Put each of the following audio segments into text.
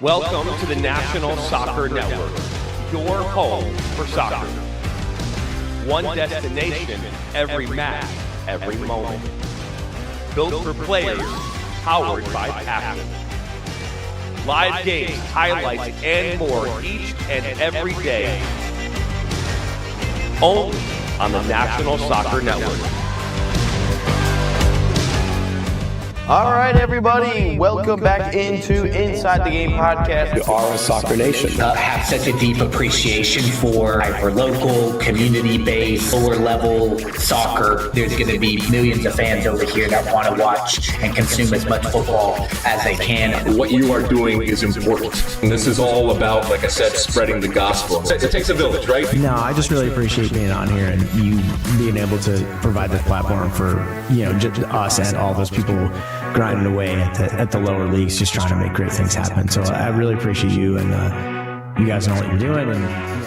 Welcome to the National Soccer Network, your home for soccer. One destination, every match, every moment. Built for players, powered by passion. Live games, highlights, and more each and every day. Only on the National Soccer Network. All right, everybody, welcome back into Inside the Game podcast. We are a soccer nation. Have such a deep appreciation for hyper-local, community-based, lower-level soccer. There's going to be millions of fans over here that want to watch and consume as much football as they can. What you are doing is important. And this is all about, like I said, spreading the gospel. It takes a village, right? No, I just really appreciate being on here and you being able to provide this platform for, just us and all those people grinding away at the lower leagues, just trying to make great things happen. So I really appreciate you, and you guys know what you're doing. And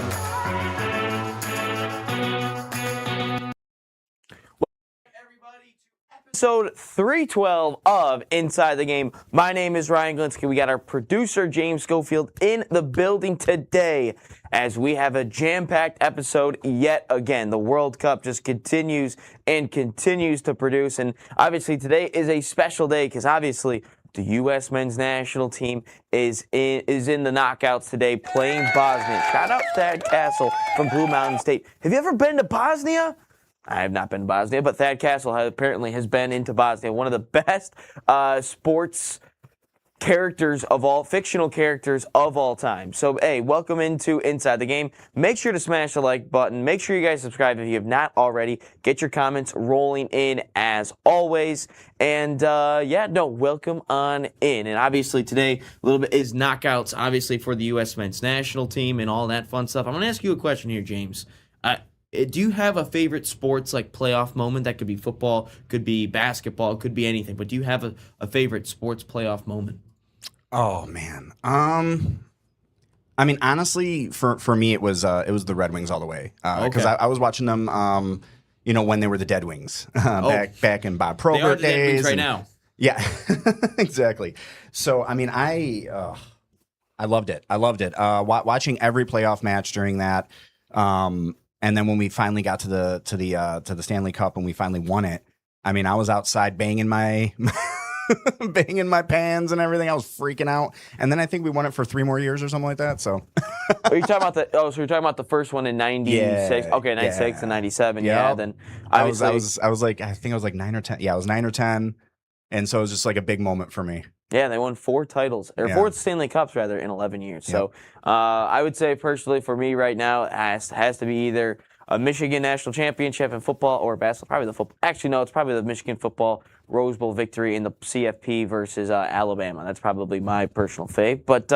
Episode 312 of Inside the Game. My name is Ryan Glinsky. We got our producer, James Schofield, in the building today as we have a jam-packed episode yet again. The World Cup just continues and continues to produce. And obviously today is a special day because obviously the U.S. men's national team is in the knockouts today playing Bosnia. Shout out Thad Castle from Blue Mountain State. Have you ever been to Bosnia? I have not been to Bosnia, but Thad Castle apparently has been into Bosnia. One of the best sports characters of all, fictional characters of all time. So, hey, welcome into Inside the Game. Make sure to smash the like button. Make sure you guys subscribe if you have not already. Get your comments rolling in as always. And, welcome on in. And obviously today, a little bit is knockouts, obviously, for the U.S. men's national team and all that fun stuff. I'm going to ask you a question here, James. Do you have a favorite sports like playoff moment? That could be football, could be basketball, could be anything. But do you have a favorite sports playoff moment? Oh man. I mean, honestly, for me, it was the Red Wings all the way. Because I was watching them, when they were the Dead Wings back in Bob Probert they are the days. Dead Wings right now. Yeah, exactly. So I mean, I loved it. Watching every playoff match during that. And then when we finally got to the Stanley Cup and we finally won it, I mean, I was outside banging my banging my pans and everything. I was freaking out. And then I think we won it for 3 more years or something like that. So Are you talking about so you're talking about the first one in 96? Yeah, okay, 96 and 97. Yep. Yeah, then I was like, I think I was like 9 or 10. Yeah, I was 9 or 10. And so it was just like a big moment for me. Yeah, they won 4 titles, or 4 Stanley Cups, rather, in 11 years. Yep. So I would say, personally, for me right now, it has to be either a Michigan National Championship in football or basketball. Probably the football. Actually, no, it's probably the Michigan football Rose Bowl victory in the CFP versus Alabama. That's probably my personal fave. But,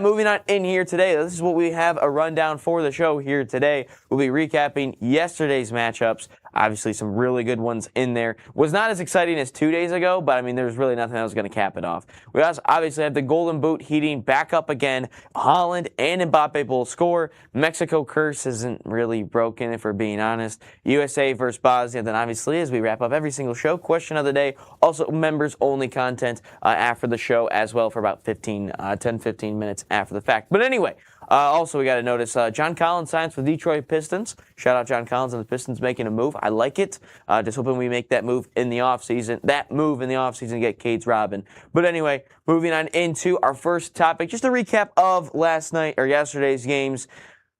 moving on in here today, this is what we have a rundown for the show here today. We'll be recapping yesterday's matchups. Obviously, some really good ones in there. Was not as exciting as 2 days ago, but, I mean, there's really nothing that was going to cap it off. We also obviously have the Golden Boot heating back up again. Holland and Mbappe both score. Mexico curse isn't really broken, if we're being honest. USA versus Bosnia. Then, obviously, as we wrap up every single show, question of the day. Also, members-only content after the show as well for about 10-15 minutes after the fact. But anyway, also we got to notice John Collins signs with Detroit Pistons. Shout out John Collins and the Pistons making a move. I like it. Just hoping we make that move in the offseason. Get Cades Robin. But anyway, moving on into our first topic. Just a recap of yesterday's games.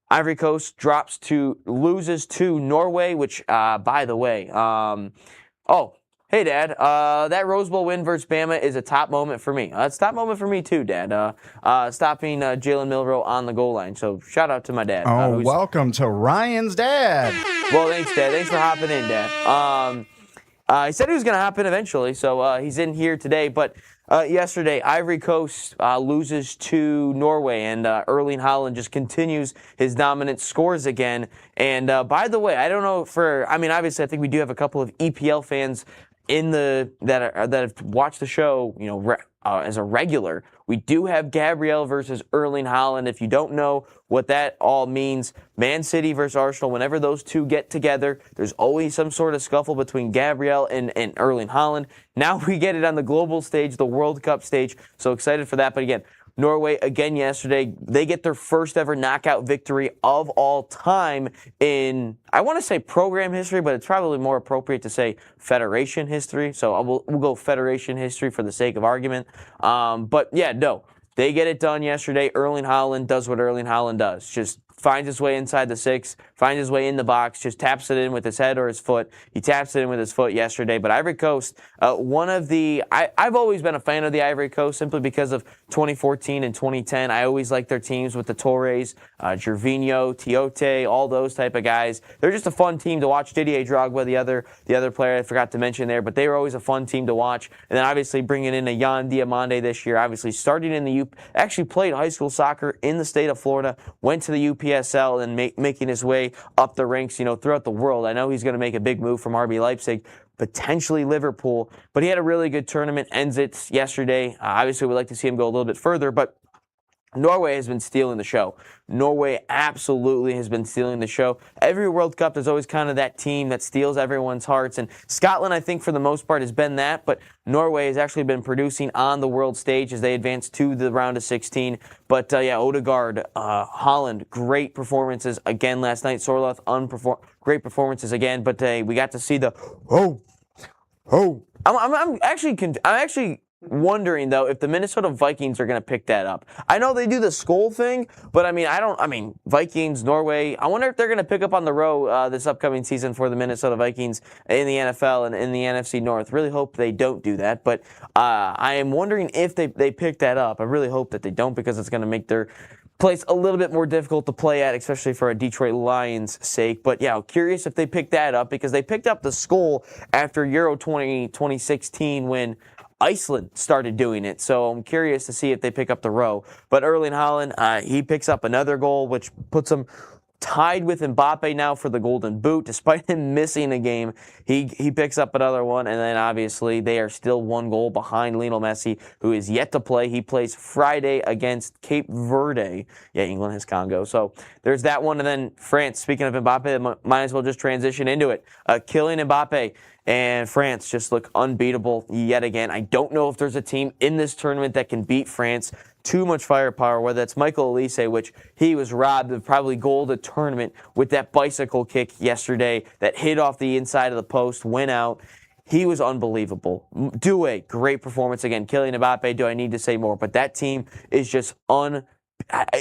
Ivory Coast loses to Norway, which, by the way, hey, Dad, that Rose Bowl win versus Bama is a top moment for me. It's a top moment for me, too, Dad. Stopping Jalen Milroe on the goal line. So shout out to my dad. Welcome to Ryan's dad. Well, thanks, Dad. Thanks for hopping in, Dad. He said he was going to hop in eventually, so he's in here today. But yesterday, Ivory Coast loses to Norway, and Erling Haaland just continues his dominant scores again. And by the way, I don't know obviously I think we do have a couple of EPL fans that have watched the show, as a regular. We do have Gabriel versus Erling Haaland. If you don't know what that all means, Man City versus Arsenal, whenever those two get together, there's always some sort of scuffle between Gabriel and Erling Haaland. Now we get it on the global stage, the World Cup stage. So excited for that. But again, Norway again yesterday. They get their first ever knockout victory of all time in, I want to say program history, but it's probably more appropriate to say federation history. So we'll go federation history for the sake of argument. But yeah, no, they get it done yesterday. Erling Haaland does what Erling Haaland does. Just finds his way inside the 6, finds his way in the box, just taps it in with his head or his foot. He taps it in with his foot yesterday. But Ivory Coast, I've always been a fan of the Ivory Coast simply because of 2014 and 2010. I always liked their teams with the Torres, Gervinho, Tiote, all those type of guys. They're just a fun team to watch. Didier Drogba, the other player I forgot to mention there, but they were always a fun team to watch. And then obviously bringing in a Jan Diamande this year, obviously starting in the actually played high school soccer in the state of Florida, went to the UPSL and making his way up the ranks, throughout the world. I know he's going to make a big move from RB Leipzig, potentially Liverpool, but he had a really good tournament, ends it yesterday. Obviously, we'd like to see him go a little bit further, but Norway has been stealing the show. Norway absolutely has been stealing the show. Every World Cup, there's always kind of that team that steals everyone's hearts. And Scotland, I think, for the most part, has been that. But Norway has actually been producing on the world stage as they advance to the round of 16. But, Odegaard, Holland, great performances again last night. Sorloth, great performances again. But we got to see the, I'm actually wondering, though, if the Minnesota Vikings are going to pick that up. I know they do the Skol thing, but Vikings, Norway, I wonder if they're going to pick up on the row this upcoming season for the Minnesota Vikings in the NFL and in the NFC North. Really hope they don't do that, but I am wondering if they pick that up. I really hope that they don't, because it's going to make their place a little bit more difficult to play at, especially for a Detroit Lions' sake. But yeah, curious if they pick that up, because they picked up the Skol after Euro 2016 when Iceland started doing it, so I'm curious to see if they pick up the row. But Erling Haaland, he picks up another goal, which puts him tied with Mbappe now for the Golden Boot. Despite him missing a game, he picks up another one, and then obviously they are still one goal behind Lionel Messi, who is yet to play. He plays Friday against Cape Verde. Yeah, England has Congo. So there's that one, and then France. Speaking of Mbappe, might as well just transition into it. Kylian Mbappe and France just look unbeatable yet again. I don't know if there's a team in this tournament that can beat France. Too much firepower, whether that's Michael Olise, which he was robbed of probably goal of the tournament with that bicycle kick yesterday that hit off the inside of the post, went out. He was unbelievable. Doué, great performance again. Kylian Mbappe, do I need to say more? But that team is just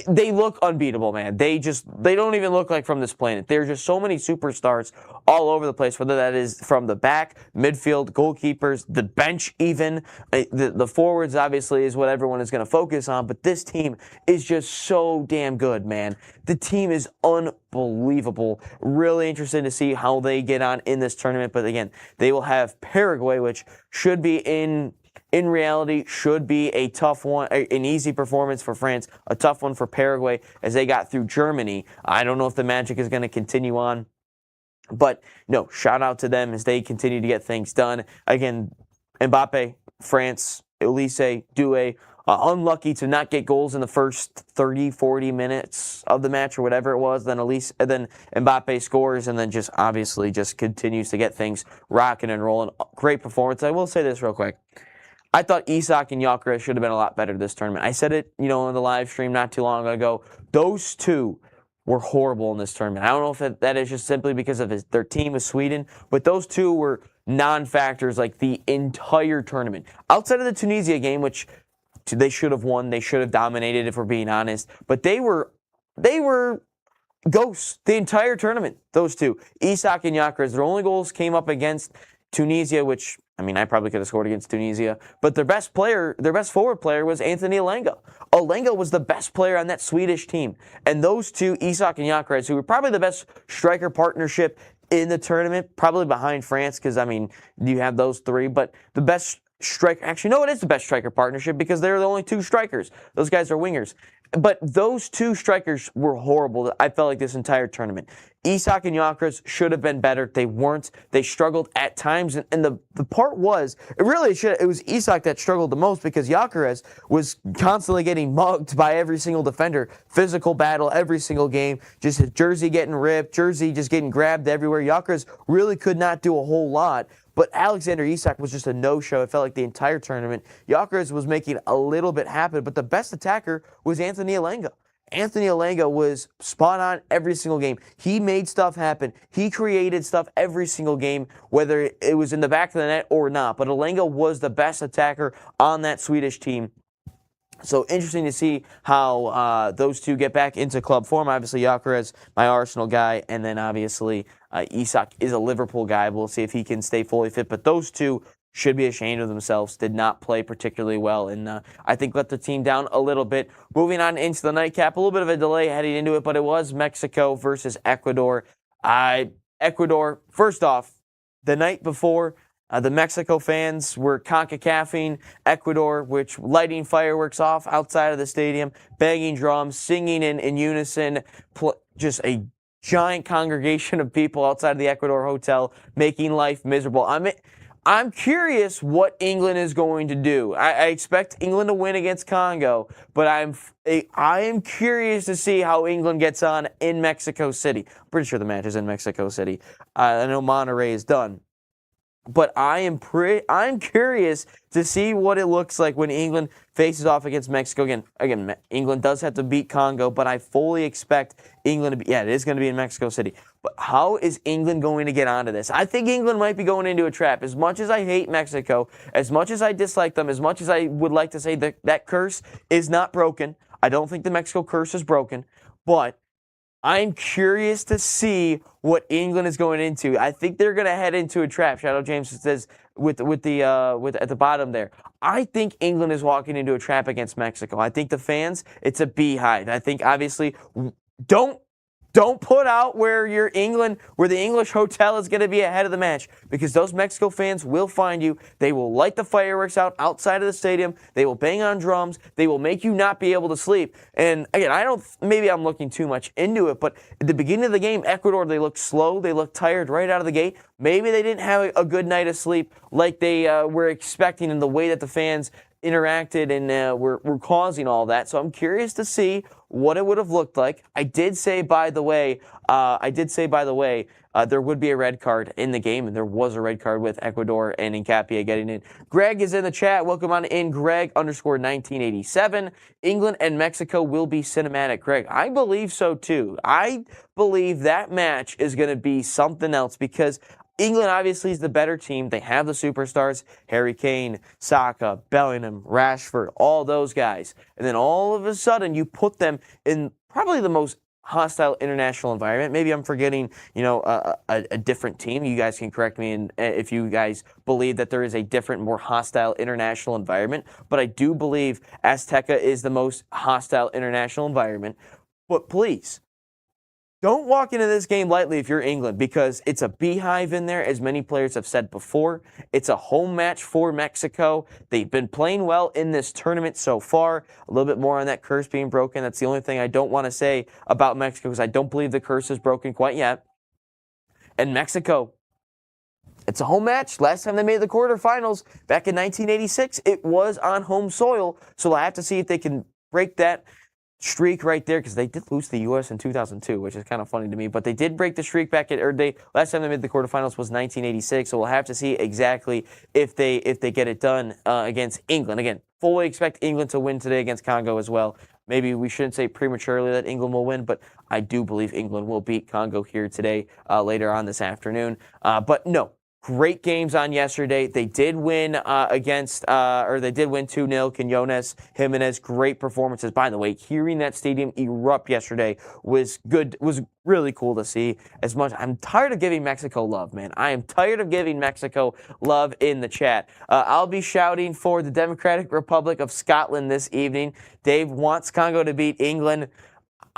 they look unbeatable, man. They don't even look like from this planet. There's just so many superstars all over the place, whether that is from the back, midfield, goalkeepers, the bench even. The forwards, obviously, is what everyone is going to focus on, but this team is just so damn good, man. The team is unbelievable. Really interested to see how they get on in this tournament, but again, they will have Paraguay, which should be in reality, should be a tough one, an easy performance for France, a tough one for Paraguay as they got through Germany. I don't know if the magic is going to continue on, but no, shout out to them as they continue to get things done. Again, Mbappe, France, Olise, Doué, unlucky to not get goals in the first 30, 40 minutes of the match or whatever it was. Then Mbappe scores and then just obviously just continues to get things rocking and rolling. Great performance. I will say this real quick. I thought Isak and Gyökeres should have been a lot better this tournament. I said it, in the live stream not too long ago. Those two were horrible in this tournament. I don't know if that is just simply because of their team with Sweden, but those two were non-factors like the entire tournament. Outside of the Tunisia game, which they should have won, they should have dominated if we're being honest, but they were ghosts the entire tournament, those two. Isak and Gyökeres, their only goals came up against Tunisia, which, I probably could have scored against Tunisia, but their best forward player was Anthony Alenga. Alenga was the best player on that Swedish team. And those two, Isak and Gyökeres, who were probably the best striker partnership in the tournament, probably behind France, because, you have those three, but the best striker, actually, no, it is the best striker partnership because they're the only two strikers. Those guys are wingers. But those two strikers were horrible, I felt like, this entire tournament. Isak and Gyökeres should have been better. They weren't. They struggled at times. And the part was, it was Isak that struggled the most because Gyökeres was constantly getting mugged by every single defender. Physical battle every single game. Just his jersey getting ripped, jersey just getting grabbed everywhere. Gyökeres really could not do a whole lot. but Alexander Isak was just a no-show. It felt like the entire tournament. Gyökeres was making a little bit happen, but the best attacker was Anthony Elanga. Anthony Elanga was spot on every single game. He made stuff happen. He created stuff every single game, whether it was in the back of the net or not. But Elanga was the best attacker on that Swedish team. So interesting to see how those two get back into club form. Obviously, Gyökeres, my Arsenal guy, and then obviously Isak is a Liverpool guy. We'll see if he can stay fully fit. But those two should be ashamed of themselves, did not play particularly well, and I think let the team down a little bit. Moving on into the nightcap, a little bit of a delay heading into it, but it was Mexico versus Ecuador. Ecuador, first off, the night before, the Mexico fans were CONCACAFing Ecuador, which lighting fireworks off outside of the stadium, banging drums, singing in unison, just a giant congregation of people outside of the Ecuador hotel, making life miserable. I'm curious what England is going to do. I expect England to win against Congo, but I am curious to see how England gets on in Mexico City. I'm pretty sure the match is in Mexico City. I know Monterrey is done. But I'm curious to see what it looks like when England faces off against Mexico. Again, England does have to beat Congo, but I fully expect England to be, it is going to be in Mexico City. But how is England going to get onto this? I think England might be going into a trap. As much as I hate Mexico, as much as I dislike them, as much as I would like to say that that curse is not broken, I don't think the Mexico curse is broken, but I'm curious to see what England is going into. I think they're going to head into a trap. Shadow James says with at the bottom there. I think England is walking into a trap against Mexico. I think the fans, it's a beehive. I think obviously don't put out where the English hotel is going to be ahead of the match, because those Mexico fans will find you. They will light the fireworks out outside of the stadium. They will bang on drums. They will make you not be able to sleep. And again, maybe I'm looking too much into it, but at the beginning of the game, Ecuador, they looked slow. They looked tired right out of the gate. Maybe they didn't have a good night of sleep like they were expecting in the way that the fans interacted and were causing all that. So I'm curious to see what it would have looked like. I did say, by the way, there would be a red card in the game, and there was a red card with Ecuador and Incapia getting in. Greg is in the chat. Welcome on in, Greg _1987. England and Mexico will be cinematic. Greg, I believe so too. I believe that match is going to be something else, because England obviously is the better team. They have the superstars, Harry Kane, Saka, Bellingham, Rashford, all those guys. And then all of a sudden you put them in probably the most hostile international environment. Maybe I'm forgetting, a different team. You guys can correct me if you guys believe that there is a different, more hostile international environment. But I do believe Azteca is the most hostile international environment. But please, don't walk into this game lightly if you're England, because it's a beehive in there, as many players have said before. It's a home match for Mexico. They've been playing well in this tournament so far. A little bit more on that curse being broken. That's the only thing I don't want to say about Mexico, because I don't believe the curse is broken quite yet. And Mexico, it's a home match. Last time they made the quarterfinals back in 1986, it was on home soil. So I have to see if they can break that streak right there, because they did lose to the U.S. in 2002, which is kind of funny to me. But they did break the streak last time they made the quarterfinals was 1986. So we'll have to see exactly if they get it done against England. Again, fully expect England to win today against Congo as well. Maybe we shouldn't say prematurely that England will win, but I do believe England will beat Congo here today, later on this afternoon. But no. Great games on yesterday. They did win they did win 2-0. Quinones, Jimenez, great performances. By the way, hearing that stadium erupt yesterday was good. Was really cool to see. I'm tired of giving Mexico love, man. I am tired of giving Mexico love in the chat. I'll be shouting for the Democratic Republic of Scotland this evening. Dave wants Congo to beat England.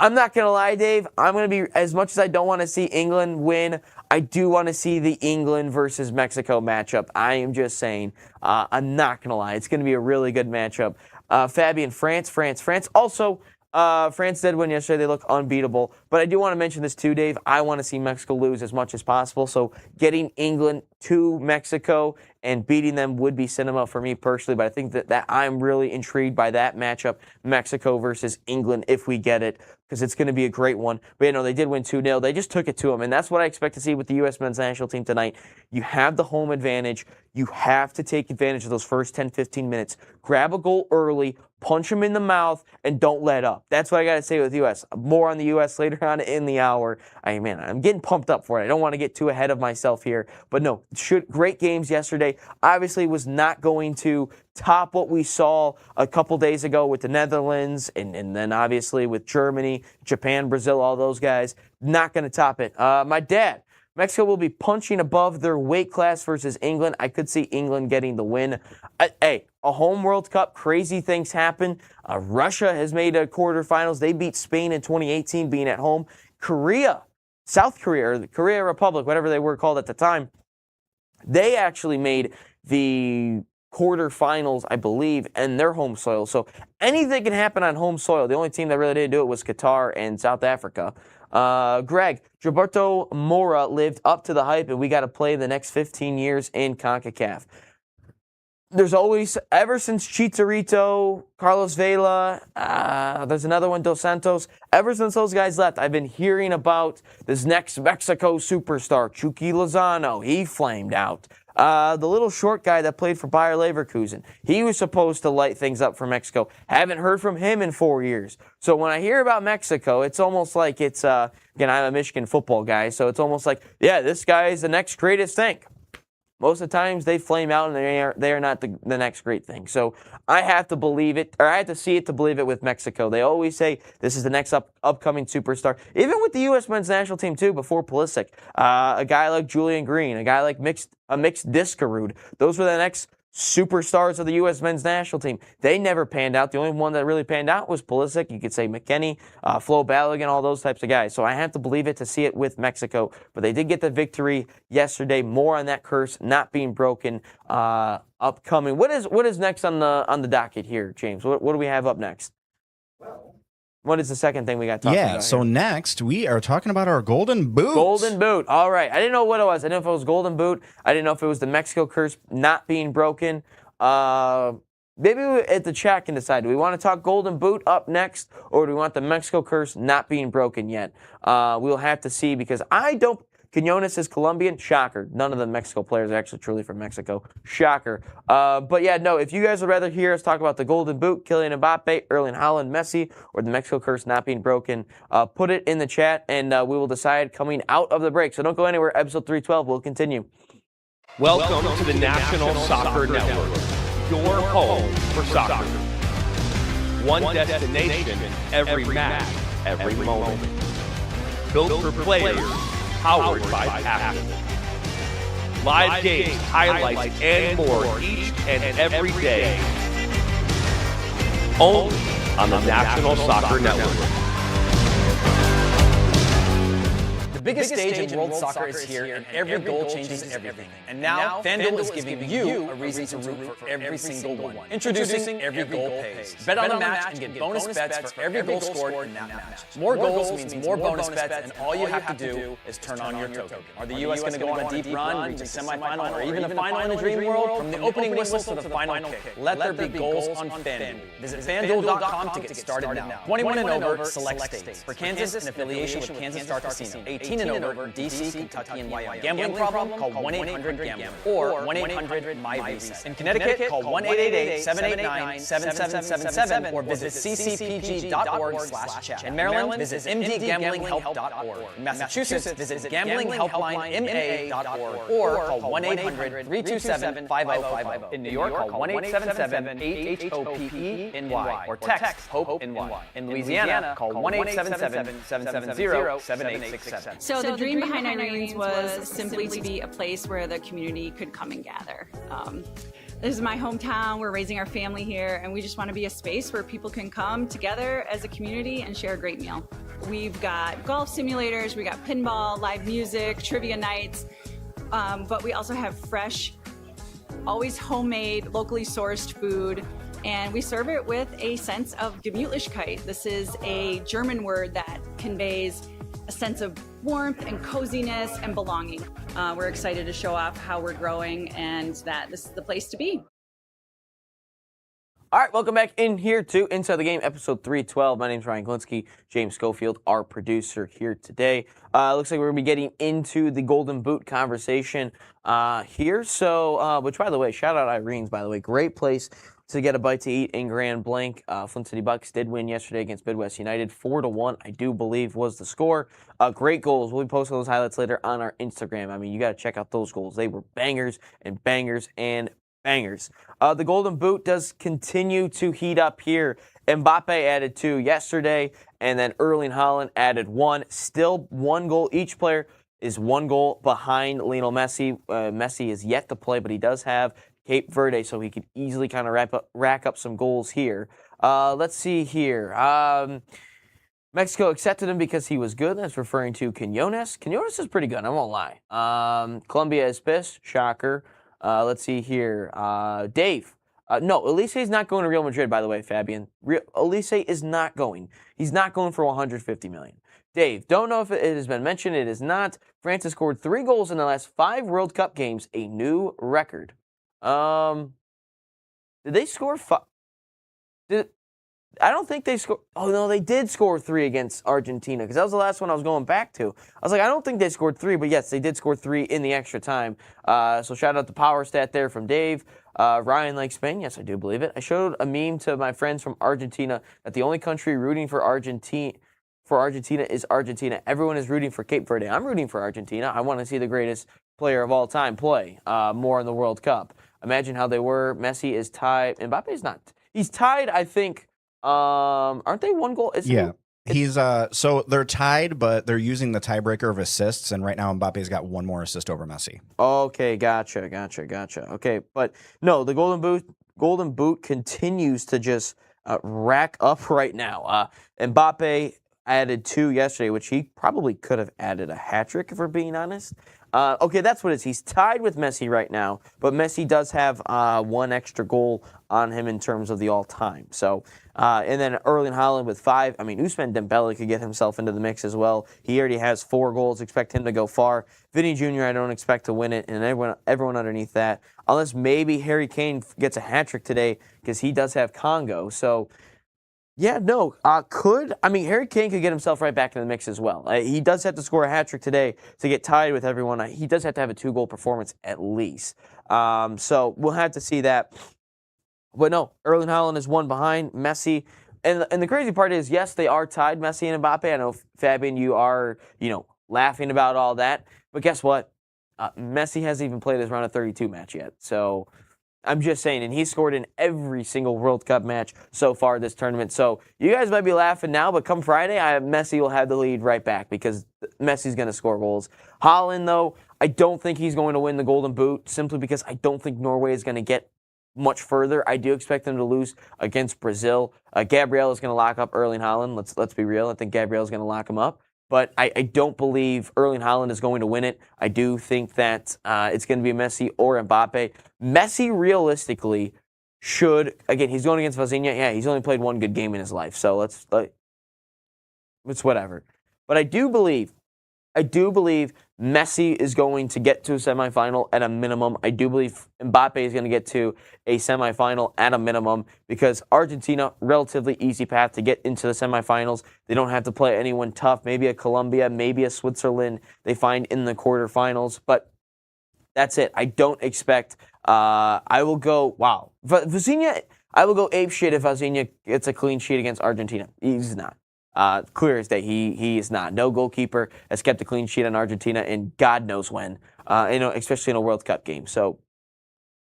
I'm not going to lie, Dave. I'm going to be, as much as I don't want to see England win, I do want to see the England versus Mexico matchup. I am just saying. I'm not going to lie. It's going to be a really good matchup. Fabian, France. Also, France did win yesterday. They look unbeatable. But I do want to mention this too, Dave. I want to see Mexico lose as much as possible. So getting England to Mexico, and beating them would be cinema for me personally, but I think that I'm really intrigued by that matchup, Mexico versus England, if we get it, because it's going to be a great one. But, they did win 2-0. They just took it to them, and that's what I expect to see with the U.S. men's national team tonight. You have the home advantage. You have to take advantage of those first 10, 15 minutes. Grab a goal early, punch them in the mouth, and don't let up. That's what I got to say with U.S. More on the U.S. later on in the hour. I'm getting pumped up for it. I don't want to get too ahead of myself here. But no, great games yesterday. Obviously was not going to top what we saw a couple days ago with the Netherlands and then obviously with Germany, Japan, Brazil, all those guys. Not going to top it. My dad. Mexico will be punching above their weight class versus England. I could see England getting the win. A home World Cup, crazy things happen. Russia has made a quarterfinals. They beat Spain in 2018, being at home. South Korea, or the Korea Republic, whatever they were called at the time, they actually made the quarterfinals, I believe, and their home soil. So anything can happen on home soil. The only team that really didn't do it was Qatar and South Africa. Greg, Gilberto Mora lived up to the hype, and we got to play the next 15 years in CONCACAF. There's always, ever since Chicharito, Carlos Vela, there's another one, Dos Santos, ever since those guys left, I've been hearing about this next Mexico superstar, Chucky Lozano. He flamed out. The little short guy that played for Bayer Leverkusen, he was supposed to light things up for Mexico. Haven't heard from him in 4 years. So when I hear about Mexico, it's almost like it's, again, I'm a Michigan football guy, so it's almost like, yeah, this guy is the next greatest thing. Most of the times they flame out and they are not the next great thing. So I have to believe it, or I have to see it to believe it with Mexico. They always say this is the next upcoming superstar. Even with the U.S. men's national team too, before Pulisic, a guy like Julian Green, a guy like Mixed Discarud. Those were the next superstars of the U.S. men's national team. They never panned out. The only one that really panned out was Pulisic. You could say McKennie, Flo Balogun, all those types of guys. So I have to believe it to see it with Mexico. But they did get the victory yesterday. More on that curse not being broken upcoming. What is next on the docket here, James? What do we have up next? What is the second thing we got talking about? Yeah, so next we are talking about our Golden Boot. Golden Boot. All right. I didn't know what it was. I didn't know if it was Golden Boot. I didn't know if it was the Mexico curse not being broken. Maybe at the chat can decide. Do we want to talk Golden Boot up next, or do we want the Mexico curse not being broken yet? We'll have to see, because I don't. Quinones is Colombian. Shocker. None of the Mexico players are actually truly from Mexico. Shocker. But yeah, no, if you guys would rather hear us talk about the Golden Boot, Kylian Mbappe, Erling Haaland, Messi, or the Mexico curse not being broken, put it in the chat, and we will decide coming out of the break. So don't go anywhere. Episode 312 will continue. Welcome to the National Soccer Network, your home for soccer. One destination, every match, every moment. Built for players, powered by passion. Live games, highlights, and more each and every day. Only on the National Soccer Network. The biggest stage in world soccer is here, and every goal changes everything. And now, FanDuel is giving you a reason to root for every single one. Introducing Every Goal Pays. Bet on the match and get bonus bets for every goal scored in that match. More goals means more bonus bets, and all you have to do is turn on your token. Are the U.S. going to go on a deep run, reach a semifinal, or even a final in the dream world? From the opening whistle to the final kick, let there be goals on FanDuel. Visit FanDuel.com to get started now. 21 and over, select states. For Kansas, in affiliation with Kansas Star Casino. 18 and over, DC, Kentucky, and Wyoming. Gambling problem? Call 1-800-GAMBLER or 1-800-MY-RESET. In Connecticut, call 1-888-789-7777 or visit ccpg.org/chat. In Maryland, visit mdgamblinghelp.org. In Massachusetts, visit gamblinghelplinema.org or call 1-800-327-5050. In New York, call 1-877-8HOPE-NY or text HOPE-NY. In Louisiana, call 1-877-770-7867. So the dream behind Irene's was simply to be a place where the community could come and gather. This is my hometown, we're raising our family here, and we just want to be a space where people can come together as a community and share a great meal. We've got golf simulators, we got pinball, live music, trivia nights, but we also have fresh, always homemade, locally sourced food, and we serve it with a sense of Gemütlichkeit. This is a German word that conveys a sense of warmth and coziness and belonging. We're excited to show off how we're growing and that this is the place to be. All right, welcome back in here to Inside the Game, episode 312. My name's Ryan Glinsky, James Schofield, our producer here today. Looks like we're going to be getting into the Golden Boot conversation here. So, which, by the way, shout out Irene's, by the way. Great place to get a bite to eat in Grand Blanc. Flint City Bucks did win yesterday against Midwest United. 4-1, I do believe, was the score. Great goals. We'll be posting those highlights later on our Instagram. I mean, you got to check out those goals. They were bangers and bangers and bangers. The Golden Boot does continue to heat up here. Mbappe added 2 yesterday, and then Erling Haaland added 1. Still 1 goal. Each player is 1 goal behind Lionel Messi. Messi is yet to play, but he does have Cape Verde, so he could easily kind of rack up some goals here. Let's see here. Mexico accepted him because he was good. That's referring to Quinones. Quinones is pretty good, I won't lie. Colombia is pissed. Shocker. Let's see here. Dave. No, Elise is not going to Real Madrid, by the way, Fabian. Elise is not going. He's not going for $150 million. Dave, don't know if it has been mentioned. It is not. France has scored 3 goals in the last 5 World Cup games, a new record. Did they score 5? I don't think they scored. Oh, no, they did score 3 against Argentina because that was the last one I was going back to. I was like, I don't think they scored 3, but yes, they did score 3 in the extra time. So shout out the power stat there from Dave. Ryan likes Spain. Yes, I do believe it. I showed a meme to my friends from Argentina that the only country rooting for Argentina is Argentina. Everyone is rooting for Cape Verde. I'm rooting for Argentina. I want to see the greatest player of all time play more in the World Cup. Imagine how they were. Messi is tied. Mbappe is not. He's tied, I think. Aren't they 1 goal? He's so they're tied, but they're using the tiebreaker of assists, and right now Mbappe's got 1 more assist over Messi. Okay, gotcha. Okay, but no, the Golden Boot continues to just rack up right now. Mbappe added 2 yesterday, which he probably could have added a hat trick if we're being honest. Okay, that's what it is. He's tied with Messi right now, but Messi does have 1 extra goal on him in terms of the all-time. So, and then Erling Haaland with 5. I mean, Ousmane Dembele could get himself into the mix as well. He already has 4 goals. Expect him to go far. Vinny Jr., I don't expect to win it, and everyone underneath that, unless maybe Harry Kane gets a hat trick today because he does have Congo. So, yeah, no, Harry Kane could get himself right back in the mix as well. He does have to score a hat trick today to get tied with everyone. He does have to have a 2-goal performance at least. So we'll have to see that. But no, Erling Haaland is 1 behind Messi. And the crazy part is, yes, they are tied, Messi and Mbappe. I know, Fabian, you are, laughing about all that. But guess what? Messi hasn't even played his round of 32 match yet. So I'm just saying, and he scored in every single World Cup match so far this tournament. So you guys might be laughing now, but come Friday, Messi will have the lead right back because Messi's going to score goals. Haaland, though, I don't think he's going to win the Golden Boot simply because I don't think Norway is going to get much further. I do expect them to lose against Brazil. Gabriel is going to lock up Erling Haaland. Let's be real. I think Gabriel is going to lock him up. But I don't believe Erling Haaland is going to win it. I do think that it's going to be Messi or Mbappe. Messi, realistically, should, again, he's going against Vazinha. Yeah, he's only played 1 good game in his life. So it's whatever. But I do believe Messi is going to get to a semifinal at a minimum. I do believe Mbappe is going to get to a semifinal at a minimum because Argentina, relatively easy path to get into the semifinals. They don't have to play anyone tough. Maybe a Colombia, maybe a Switzerland they find in the quarterfinals. But that's it. I don't expect. I will go, wow. Vazinha, I will go ape shit if Vazinha gets a clean sheet against Argentina. He's not. Clear as day, he is not. No goalkeeper has kept a clean sheet on Argentina in God knows when, especially in a World Cup game. So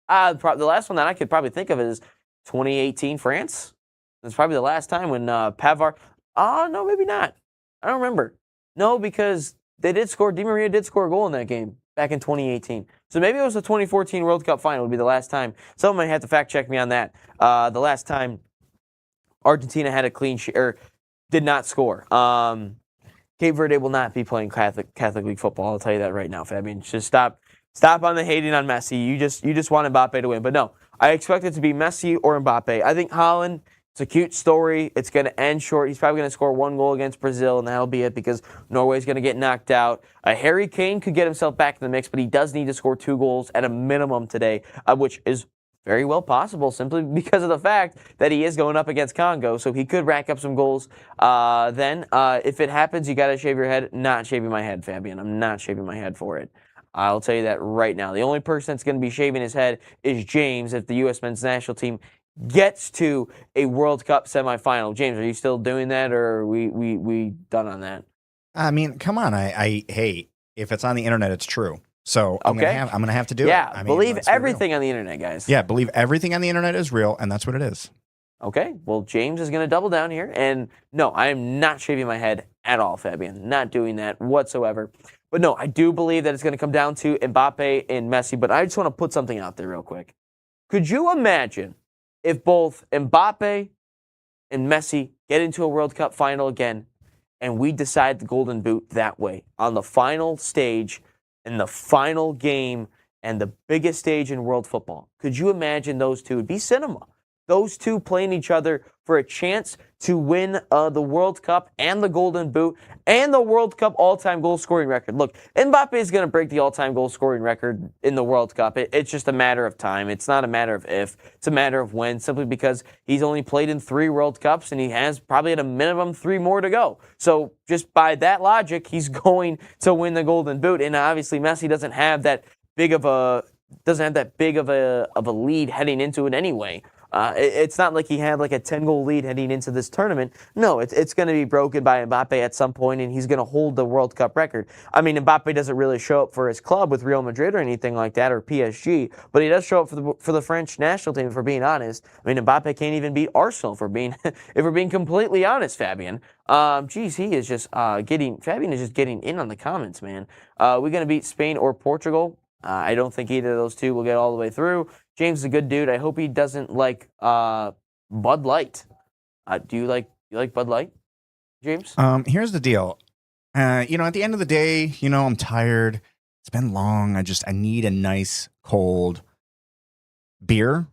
the last one that I could probably think of is 2018 France. That's probably the last time when Pavard. Oh, no, maybe not. I don't remember. No, because they did score. Di Maria did score a goal in that game back in 2018. So maybe it was the 2014 World Cup final would be the last time. Someone might have to fact check me on that. The last time Argentina had a clean sheet or did not score. Cape Verde will not be playing Catholic League football. I'll tell you that right now, Fabian. Just stop on the hating on Messi. You just want Mbappe to win. But no, I expect it to be Messi or Mbappe. I think Haaland It's a cute story. It's going to end short. He's probably going to score 1 goal against Brazil, and that'll be it because Norway's going to get knocked out. Harry Kane could get himself back in the mix, but he does need to score 2 goals at a minimum today, which is very well possible simply because of the fact that he is going up against Congo, so he could rack up some goals. Then, if it happens, you got to shave your head. Not shaving my head, Fabian. I'm not shaving my head for it. I'll tell you that right now. The only person that's going to be shaving his head is James if the U.S. men's national team gets to a World Cup semifinal. James, are you still doing that, or are we done on that? I mean, come on. Hey, if it's on the internet, it's true. So I'm gonna have to do it. Yeah, I mean, believe let's be everything on the internet, guys. Yeah, believe everything on the internet is real, and that's what it is. Okay, well, James is going to double down here, and no, I am not shaving my head at all, Fabian. Not doing that whatsoever. But no, I do believe that it's going to come down to Mbappe and Messi, but I just want to put something out there real quick. Could you imagine if both Mbappe and Messi get into a World Cup final again, and we decide the Golden Boot that way, on the final stage, in the final game, and the biggest stage in world football? Could you imagine those two? It'd be cinema. Those two playing each other for a chance to win the World Cup and the Golden Boot and the World Cup all-time goal-scoring record. Look, Mbappe is going to break the all-time goal-scoring record in the World Cup. It's just a matter of time. It's not a matter of if. It's a matter of when, simply because he's only played in 3 World Cups and he has probably at a minimum 3 more to go. So just by that logic, he's going to win the Golden Boot. And obviously, Messi doesn't have that big of a lead heading into it anyway. It's not like he had like a 10-goal lead heading into this tournament. No, it's going to be broken by Mbappe at some point, and he's going to hold the World Cup record. I mean, Mbappe doesn't really show up for his club with Real Madrid or anything like that, or PSG, but he does show up for the French national team, if we're being honest. I mean, Mbappe can't even beat Arsenal, if we're being completely honest, Fabian. Fabian is just getting in on the comments, man. We're going to beat Spain or Portugal. I don't think either of those two will get all the way through. James is a good dude. I hope he doesn't like Bud Light. Do you like Bud Light, James? Here's the deal. At the end of the day, I'm tired. It's been long. I need a nice cold beer.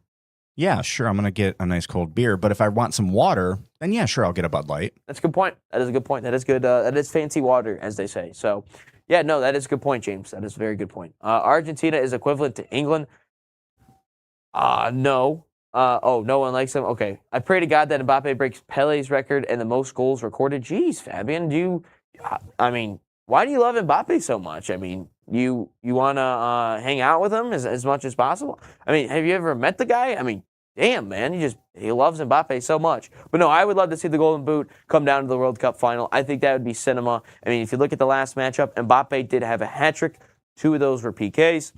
Yeah, sure, I'm gonna get a nice cold beer. But if I want some water, then yeah, sure, I'll get a Bud Light. That's a good point. That is a good point. That is good. That is fancy water, as they say. So, yeah, no, that is a good point, James. That is a very good point. Argentina is equivalent to England. No. No one likes him. Okay. I pray to God that Mbappe breaks Pele's record and the most goals recorded. Jeez, Fabian, why do you love Mbappe so much? I mean, you want to hang out with him as much as possible? I mean, have you ever met the guy? I mean, damn, man, he loves Mbappe so much. But no, I would love to see the Golden Boot come down to the World Cup final. I think that would be cinema. I mean, if you look at the last matchup, Mbappe did have a hat-trick. 2 of those were PKs.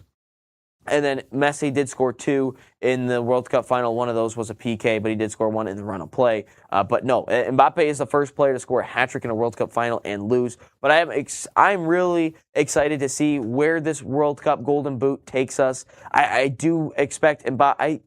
And then Messi did score 2 in the World Cup final. 1 of those was a PK, but he did score 1 in the run of play. But no, Mbappe is the first player to score a hat-trick in a World Cup final and lose. But I'm really excited to see where this World Cup Golden Boot takes us. I do expect Mbappe.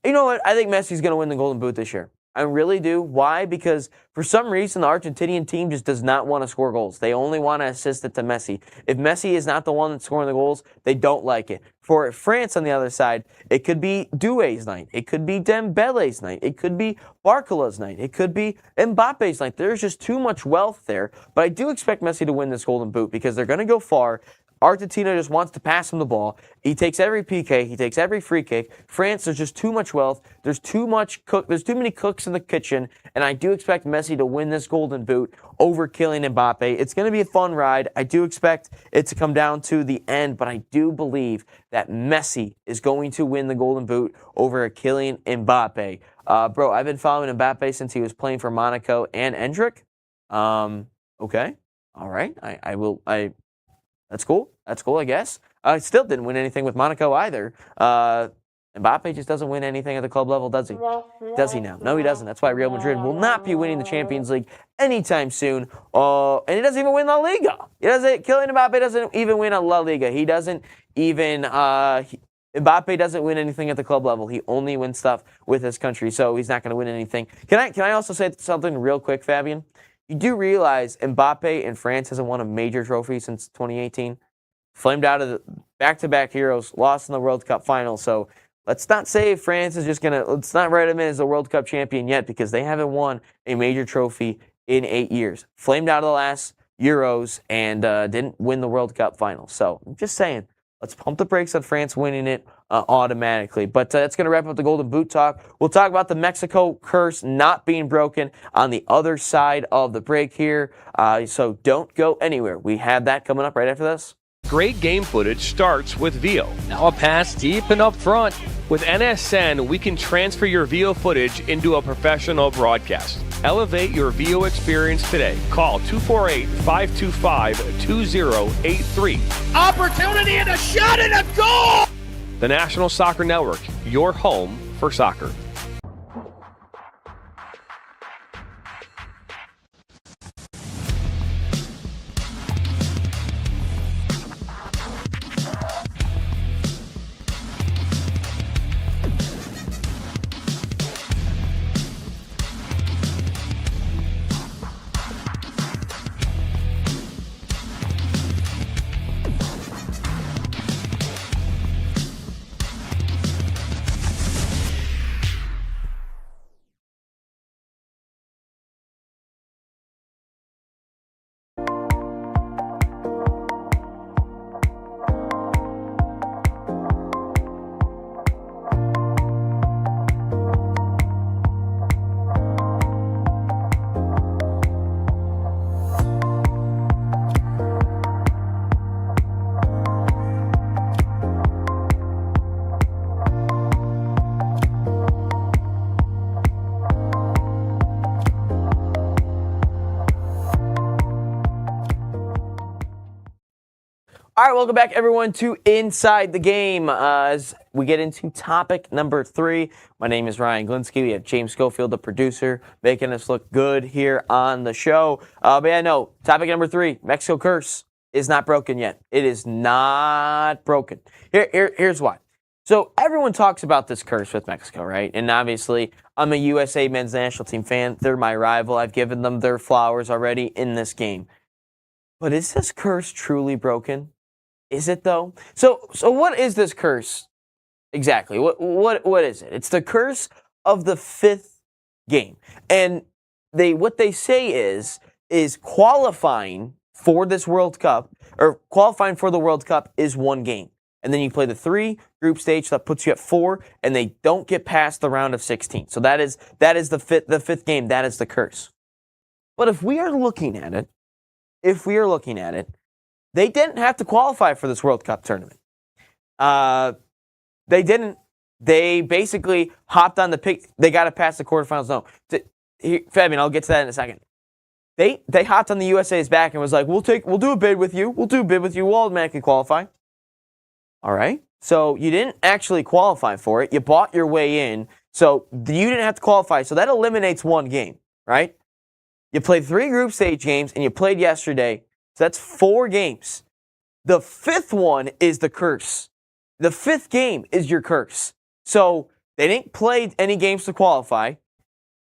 You know what? I think Messi's going to win the Golden Boot this year. I really do. Why? Because for some reason, the Argentinian team just does not want to score goals. They only want to assist it to Messi. If Messi is not the one that's scoring the goals, they don't like it. For France on the other side, it could be Doué's night. It could be Dembele's night. It could be Barcola's night. It could be Mbappe's night. There's just too much wealth there. But I do expect Messi to win this Golden Boot because they're going to go far. Argentina just wants to pass him the ball. He takes every PK. He takes every free kick. France, there's just too much wealth. There's too many cooks in the kitchen. And I do expect Messi to win this Golden Boot over Kylian Mbappe. It's going to be a fun ride. I do expect it to come down to the end, but I do believe that Messi is going to win the Golden Boot over Kylian Mbappe. Bro, I've been following Mbappe since he was playing for Monaco and Endrick. Okay. All right. I will. That's cool. That's cool, I guess. I still didn't win anything with Monaco either. Mbappe just doesn't win anything at the club level, does he? Does he now? No, he doesn't. That's why Real Madrid will not be winning the Champions League anytime soon. And he doesn't even win La Liga. Kylian Mbappe doesn't even win a La Liga. He doesn't even... Mbappe doesn't win anything at the club level. He only wins stuff with his country, so he's not going to win anything. Can I also say something real quick, Fabian? You do realize Mbappe in France hasn't won a major trophy since 2018? Flamed out of the back-to-back heroes, lost in the World Cup final. So let's not say France is just let's not write them in as the World Cup champion yet, because they haven't won a major trophy in 8 years. Flamed out of the last Euros and didn't win the World Cup final. So I'm just saying, let's pump the brakes on France winning it automatically. But that's going to wrap up the Golden Boot talk. We'll talk about the Mexico curse not being broken on the other side of the break here. So don't go anywhere. We have that coming up right after this. Great game footage starts with VIO. Now a pass deep and up front. With NSN, we can transfer your VIO footage into a professional broadcast. Elevate your VIO experience today. Call 248-525-2083. Opportunity and a shot and a goal! The National Soccer Network, your home for soccer. All right, welcome back, everyone, to Inside the Game. As we get into topic number 3, my name is Ryan Glinsky. We have James Schofield, the producer, making us look good here on the show. But yeah, no, topic number 3, Mexico curse is not broken yet. It is not broken. Here's why. So everyone talks about this curse with Mexico, right? And obviously, I'm a USA men's national team fan. They're my rival. I've given them their flowers already in this game. But is this curse truly broken? Is it though? So what is this curse exactly? What is it? It's the curse of the 5th game. And what they say is qualifying for this World Cup, or qualifying for the World Cup, is 1 game. And then you play the 3 group stage, that puts you at 4, and they don't get past the round of 16. So that is the fifth game. That is the curse. But if we are looking at it, they didn't have to qualify for this World Cup tournament. They didn't. They basically hopped on the pick. They got to pass the quarterfinals. No, Fabian, I'll get to that in a second. They hopped on the USA's back and was like, we'll do a bid with you. We'll automatically qualify. All right. So you didn't actually qualify for it. You bought your way in. So you didn't have to qualify. So that eliminates 1 game, right? You played 3 group stage games and you played yesterday. So that's 4 games. The 5th one is the curse. The 5th game is your curse. So they didn't play any games to qualify.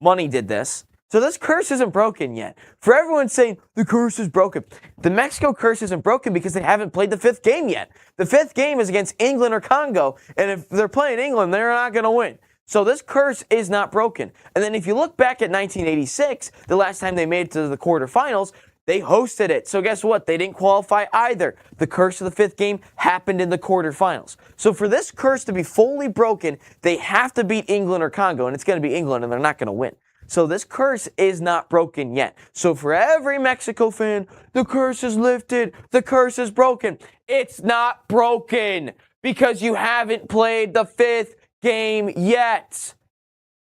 Money did this. So this curse isn't broken yet. For everyone saying the curse is broken, the Mexico curse isn't broken because they haven't played the 5th game yet. The 5th game is against England or Congo, and if they're playing England, they're not going to win. So this curse is not broken. And then if you look back at 1986, the last time they made it to the quarterfinals, they hosted it. So guess what? They didn't qualify either. The curse of the 5th game happened in the quarterfinals. So for this curse to be fully broken, they have to beat England or Congo, and it's going to be England, and they're not going to win. So this curse is not broken yet. So for every Mexico fan, the curse is lifted, the curse is broken. It's not broken because you haven't played the 5th game yet.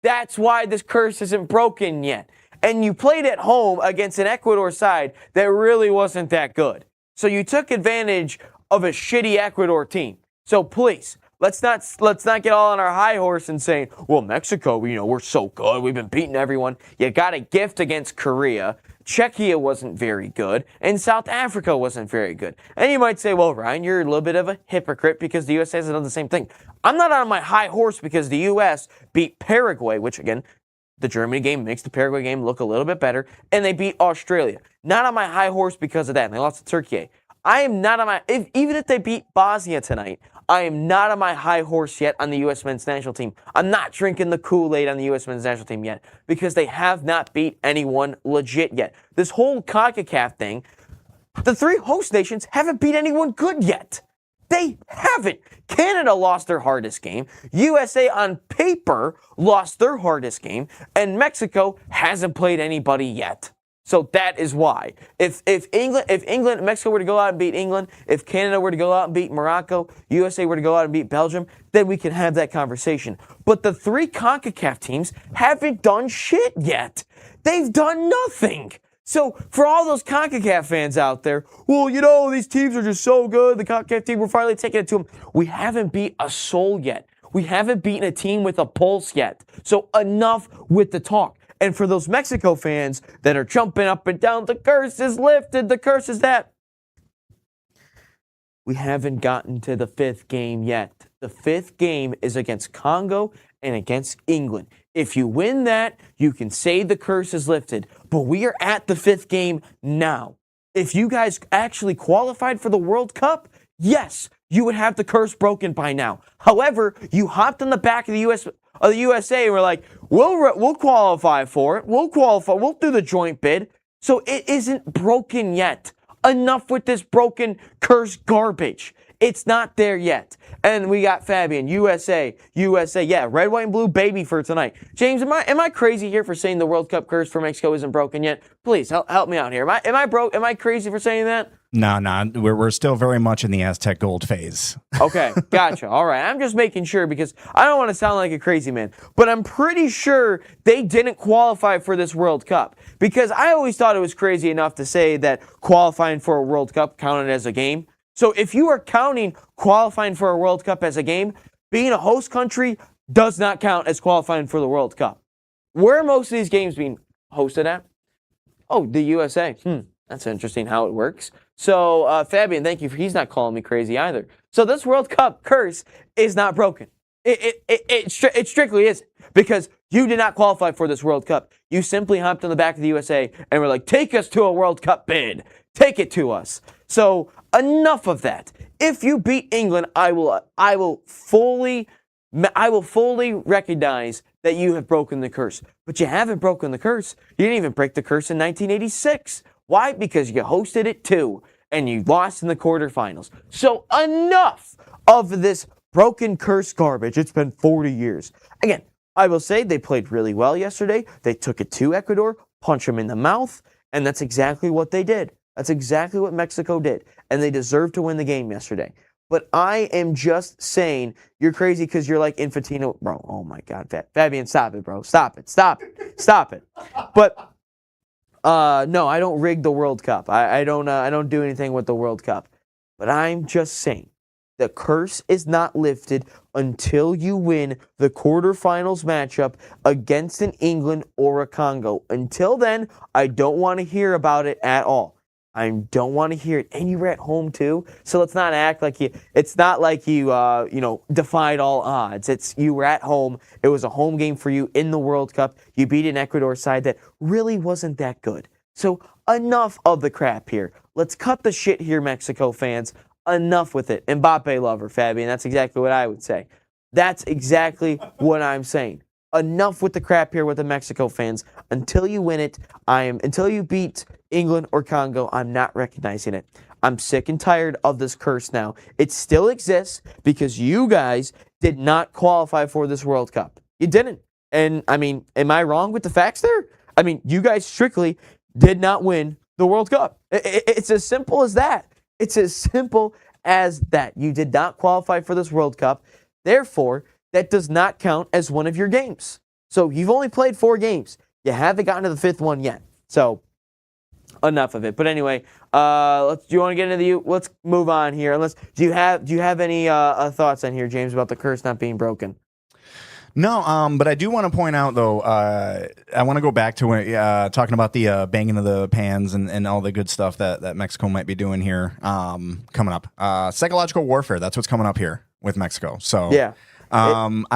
That's why this curse isn't broken yet. And you played at home against an Ecuador side that really wasn't that good. So you took advantage of a shitty Ecuador team. So please, let's not get all on our high horse and saying, well, Mexico, we're so good. We've been beating everyone. You got a gift against Korea. Czechia wasn't very good. And South Africa wasn't very good. And you might say, well, Ryan, you're a little bit of a hypocrite because the U.S. hasn't done the same thing. I'm not on my high horse because the U.S. beat Paraguay, which, again, the Germany game makes the Paraguay game look a little bit better, and they beat Australia. Not on my high horse because of that, and they lost to Turkey. I am not on my... even if they beat Bosnia tonight, I am not on my high horse yet on the U.S. men's national team. I'm not drinking the Kool-Aid on the U.S. men's national team yet because they have not beat anyone legit yet. This whole CONCACAF thing, the 3 host nations haven't beat anyone good yet. They haven't. Canada lost their hardest game. USA on paper lost their hardest game. And Mexico hasn't played anybody yet. So that is why. If England and Mexico were to go out and beat England, if Canada were to go out and beat Morocco, USA were to go out and beat Belgium, then we can have that conversation. But the 3 CONCACAF teams haven't done shit yet. They've done nothing. So for all those CONCACAF fans out there, well, you know, these teams are just so good. The CONCACAF team, we're finally taking it to them. We haven't beat a soul yet. We haven't beaten a team with a pulse yet. So enough with the talk. And for those Mexico fans that are jumping up and down, the curse is lifted, the curse is that. We haven't gotten to the 5th game yet. The 5th game is against Congo and against England. If you win that, you can say the curse is lifted. But we are at the 5th game now. If you guys actually qualified for the World Cup, yes, you would have the curse broken by now. However, you hopped on the back of the USA and were like, we'll qualify for it. We'll qualify. We'll do the joint bid. So it isn't broken yet. Enough with this broken curse garbage. It's not there yet. And we got Fabian, USA, yeah, red, white, and blue baby for tonight. James, am I crazy here for saying the World Cup curse for Mexico isn't broken yet? Please help me out here. Am I crazy for saying that? No, we're still very much in the Aztec gold phase. Okay, gotcha. All right, I'm just making sure because I don't want to sound like a crazy man, but I'm pretty sure they didn't qualify for this World Cup because I always thought it was crazy enough to say that qualifying for a World Cup counted as a game. So if you are counting qualifying for a World Cup as a game, being a host country does not count as qualifying for the World Cup. Where are most of these games being hosted at? Oh, the USA. That's interesting how it works. So, Fabian, thank you. He's not calling me crazy either. So this World Cup curse is not broken. It strictly is because you did not qualify for this World Cup. You simply hopped on the back of the USA and were like, take us to a World Cup bid. Take it to us. So enough of that. If you beat England, I will fully recognize that you have broken the curse. But you haven't broken the curse. You didn't even break the curse in 1986. Why? Because you hosted it too, and you lost in the quarterfinals. So enough of this broken curse garbage. It's been 40 years. Again, I will say they played really well yesterday. They took it to Ecuador, punch them in the mouth, and that's exactly what they did. That's exactly what Mexico did, and they deserved to win the game yesterday. But I am just saying you're crazy because you're like Infantino. Bro, oh my God, Fabian, stop it, bro. Stop it. But no, I don't rig the World Cup. I don't do anything with the World Cup. But I'm just saying the curse is not lifted until you win the quarterfinals matchup against an England or a Congo. Until then, I don't want to hear about it at all. I don't want to hear it. And you were at home too, so let's not act like it's not like you defied all odds. You were at home. It was a home game for you in the World Cup. You beat an Ecuador side that really wasn't that good. So enough of the crap here. Let's cut the shit here, Mexico fans. Enough with it. Mbappe lover, Fabian. That's exactly what I would say. That's exactly what I'm saying. Enough with the crap here with the Mexico fans. Until you win it, until you beat England or Congo, I'm not recognizing it. I'm sick and tired of this curse now. It still exists because you guys did not qualify for this World Cup. You didn't. And, I mean, am I wrong with the facts there? I mean, you guys strictly did not win the World Cup. It's as simple as that. It's as simple as that. You did not qualify for this World Cup. Therefore, that does not count as one of your games. So you've only played 4 games. You haven't gotten to the 5th one yet. So enough of it. But anyway, do you want to get into let's move on here. Do you have any thoughts on here, James, about the curse not being broken? No, but I do want to point out, though, I want to go back to when, talking about the banging of the pans and all the good stuff that Mexico might be doing here coming up. Psychological warfare, that's what's coming up here with Mexico. So yeah. I'm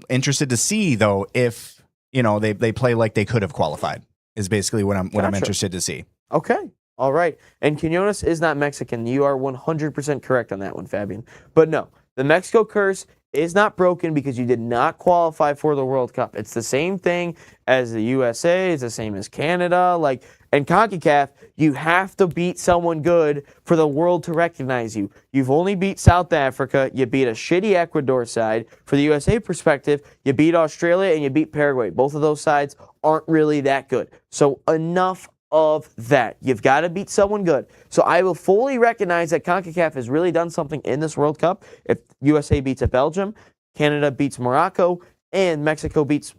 interested to see, though, if they play like they could have qualified is basically what I'm interested to see. Okay. All right. And Quinones is not Mexican. You are 100% correct on that one, Fabian. But no, the Mexico curse is not broken because you did not qualify for the World Cup. It's the same thing as the USA. It's the same as Canada. And CONCACAF, you have to beat someone good for the world to recognize you. You've only beat South Africa. You beat a shitty Ecuador side. For the USA perspective, you beat Australia and you beat Paraguay. Both of those sides aren't really that good. So enough of that. You've got to beat someone good. So I will fully recognize that CONCACAF has really done something in this World Cup. If USA beats a Belgium, Canada beats Morocco, and Mexico beats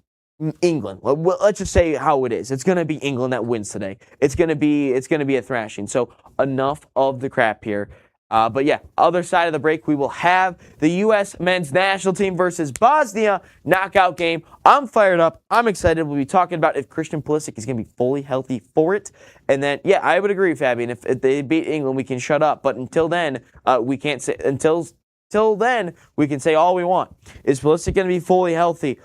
England. Well, let's just say how it is. It's going to be England that wins today. It's going to be a thrashing. So enough of the crap here. But yeah, other side of the break, we will have the U.S. men's national team versus Bosnia knockout game. I'm fired up. I'm excited. We'll be talking about if Christian Pulisic is going to be fully healthy for it. And then, yeah, I would agree, Fabian. If they beat England, we can shut up. But until then, we can't say until then we can say all we want. Is Pulisic going to be fully healthy?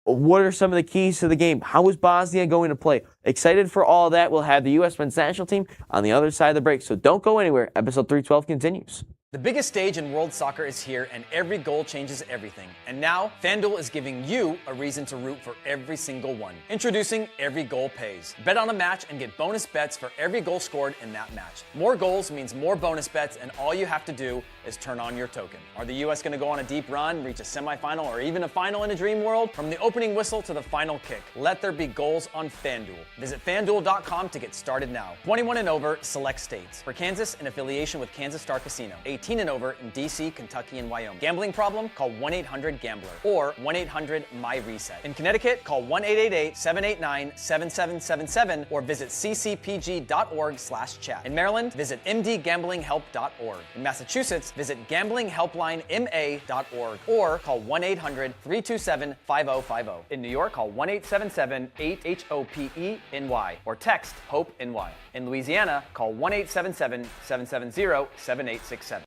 What are some of the keys to the game? How is Bosnia going to play? Excited for all that. We'll have the U.S. men's national team on the other side of the break. So don't go anywhere. Episode 312 continues. The biggest stage in world soccer is here, and every goal changes everything. And now, FanDuel is giving you a reason to root for every single one. Introducing Every Goal Pays. Bet on a match and get bonus bets for every goal scored in that match. More goals means more bonus bets, and all you have to do is turn on your token. Are the U.S. going to go on a deep run, reach a semifinal, or even a final in a dream world? From the opening whistle to the final kick, let there be goals on FanDuel. Visit FanDuel.com to get started now. 21 and over, select states. For Kansas, in affiliation with Kansas Star Casino. 18 and over in D.C., Kentucky, and Wyoming. Gambling problem? Call 1-800-GAMBLER or 1-800-MY-RESET. In Connecticut, call 1-888-789-7777 or visit ccpg.org/chat. In Maryland, visit mdgamblinghelp.org. In Massachusetts, visit gamblinghelplinema.org or call 1-800-327-5050. In New York, call 1-877-8-HOPE-NY or text HOPE-NY. In Louisiana, call 1-877-770-7867.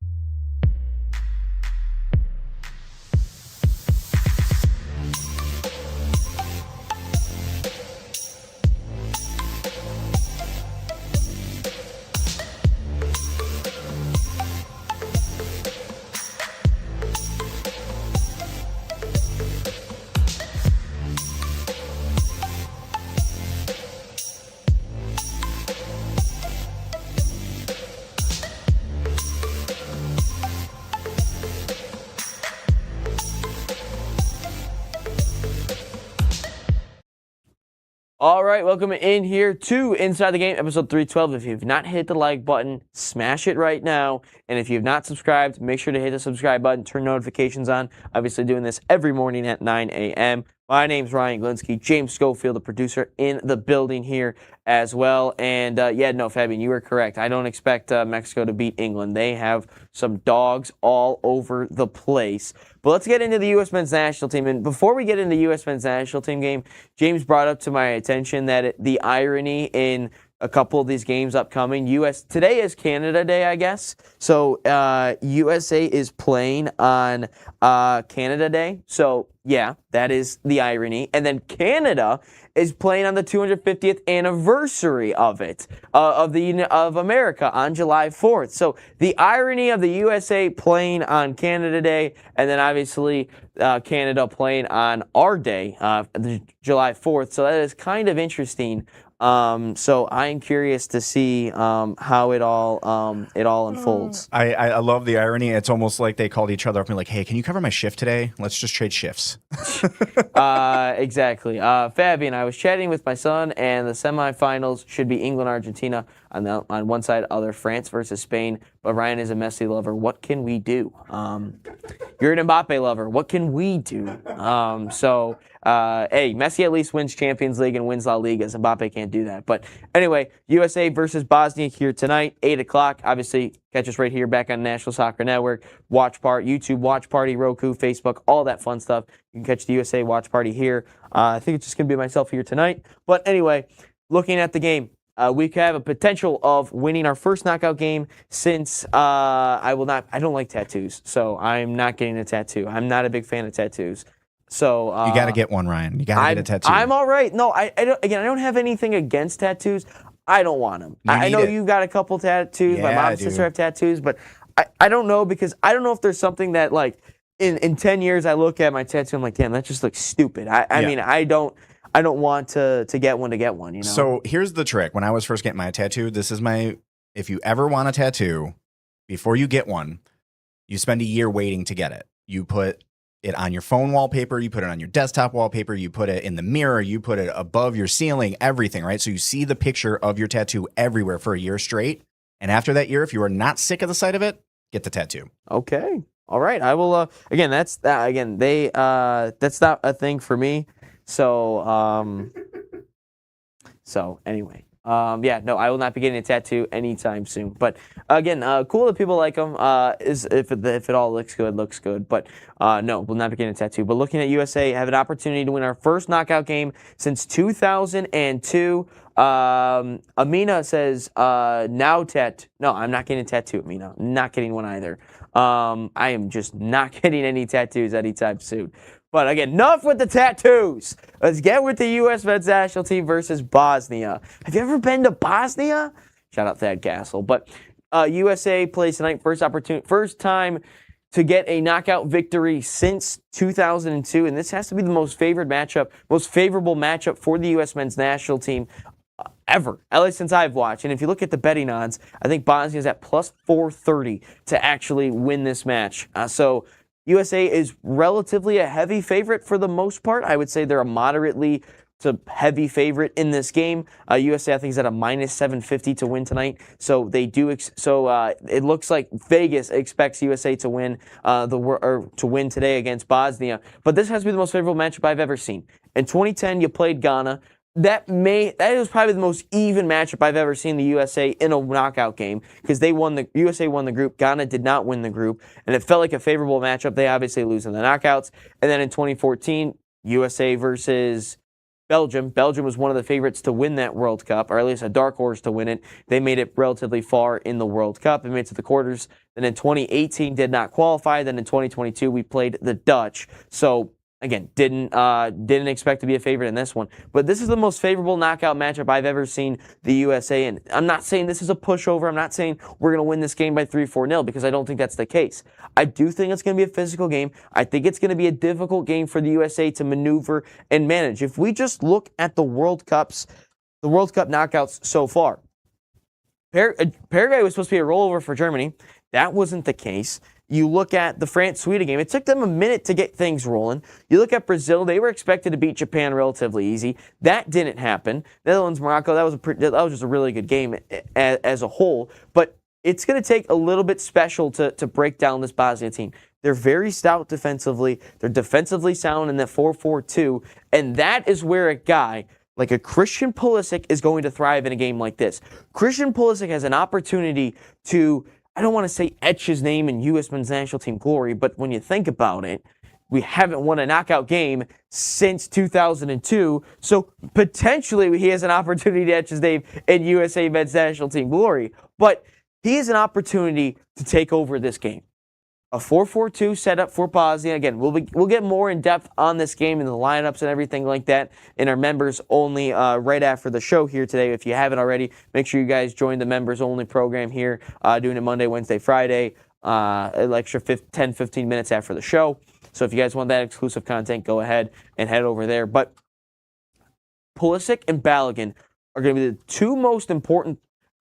All right, welcome in here to Inside the Game, episode 312. If you've not hit the like button, smash it right now. And if you've not subscribed, make sure to hit the subscribe button, turn notifications on. Obviously doing this every morning at 9 a.m. My name's Ryan Glinsky, James Schofield, the producer, in the building here as well. And yeah, no, Fabian, you were correct. I don't expect Mexico to beat England. They have some dogs all over the place. But let's get into the U.S. men's national team. And before we get into the U.S. men's national team game, James brought up to my attention that the irony in a couple of these games upcoming. Today is Canada Day, I guess. So USA is playing on Canada Day. So yeah, that is the irony. And then Canada is playing on the 250th anniversary of it, of America on July 4th. So the irony of the USA playing on Canada Day, and then obviously Canada playing on our day, July 4th. So that is kind of interesting. So I'm curious to see how it all unfolds. I love the irony. It's almost like they called each other up and like, hey, can you cover my shift today? Let's just trade shifts. Exactly. Fabian, I was chatting with my son, and the semifinals should be England-Argentina on one side, other France versus Spain. But Ryan is a Messi lover. What can we do? You're an Mbappe lover. What can we do? Hey, Messi at least wins Champions League and wins La Liga. Mbappe can't do that. But anyway, USA versus Bosnia here tonight, 8 o'clock. Obviously, catch us right here back on National Soccer Network. YouTube, Watch Party, Roku, Facebook, all that fun stuff. You can catch the USA Watch Party here. I think it's just going to be myself here tonight. But anyway, looking at the game. We have a potential of winning our first knockout game since I don't like tattoos, so I'm not getting a tattoo. I'm not a big fan of tattoos. So you got to get one, Ryan. You got to get a tattoo. I'm all right. No, I don't have anything against tattoos. I don't want them. I know you've got a couple tattoos. Yeah, My mom and sister have tattoos, but I don't know, because I don't know if there's something that, like, in 10 years I look at my tattoo, I'm like, damn, that just looks stupid. I mean, I don't want to get one, you know? So here's the trick. When I was first getting my tattoo, if you ever want a tattoo, before you get one, you spend a year waiting to get it. You put it on your phone wallpaper, you put it on your desktop wallpaper, you put it in the mirror, you put it above your ceiling, everything, right? So you see the picture of your tattoo everywhere for a year straight. And after that year, if you are not sick of the sight of it, get the tattoo. Okay. All right. I will, again, that's not a thing for me. So, anyway. I will not be getting a tattoo anytime soon. But again, cool that people like them. Is if it all looks good. But no, we'll not be getting a tattoo. But looking at USA, have an opportunity to win our first knockout game since 2002. Amina says now No, I'm not getting a tattoo, Amina. I'm not getting one either. I am just not getting any tattoos anytime soon. But again, enough with the tattoos. Let's get with the U.S. men's national team versus Bosnia. Have you ever been to Bosnia? Shout out Thad Castle. But USA plays tonight. First time to get a knockout victory since 2002. And this has to be the most favorable matchup for the U.S. men's national team ever, at least since I've watched. And if you look at the betting odds, I think Bosnia is at plus 430 to actually win this match. So USA is relatively a heavy favorite for the most part. I would say they're a moderately to heavy favorite in this game. USA, I think, is at a minus 750 to win tonight. So they do. It looks like Vegas expects USA to win to win today against Bosnia. But this has to be the most favorable matchup I've ever seen. In 2010, you played Ghana. That is probably the most even matchup I've ever seen the USA in a knockout game, because USA won the group, Ghana did not win the group, and it felt like a favorable matchup. They obviously lose in the knockouts. And then in 2014, USA versus Belgium. Belgium was one of the favorites to win that World Cup, or at least a dark horse to win it. They made it relatively far in the World Cup. They made it to the quarters. Then in 2018, did not qualify. Then in 2022, we played the Dutch. So again, didn't expect to be a favorite in this one. But this is the most favorable knockout matchup I've ever seen the USA in. I'm not saying this is a pushover. I'm not saying we're going to win this game by 3-4-0, because I don't think that's the case. I do think it's going to be a physical game. I think it's going to be a difficult game for the USA to maneuver and manage. If we just look at the World Cup knockouts so far, Paraguay was supposed to be a rollover for Germany. That wasn't the case. You look at the France-Sweden game, it took them a minute to get things rolling. You look at Brazil, they were expected to beat Japan relatively easy. That didn't happen. Netherlands-Morocco, that was just a really good game as a whole. But it's going to take a little bit special to break down this Bosnia team. They're very stout defensively. They're defensively sound in that 4-4-2. And that is where a guy like a Christian Pulisic is going to thrive in a game like this. Christian Pulisic has an opportunity to, I don't want to say etch his name in U.S. men's national team glory, but when you think about it, we haven't won a knockout game since 2002, so potentially he has an opportunity to etch his name in USA men's national team glory. But he has an opportunity to take over this game. A 4-4-2 setup for Bosnia. Again, we'll get more in depth on this game and the lineups and everything like that in our members only right after the show here today. If you haven't already, make sure you guys join the members only program here, doing it Monday, Wednesday, Friday, an extra 10-15 minutes after the show. So if you guys want that exclusive content, go ahead and head over there. But Pulisic and Balogun are going to be the two most important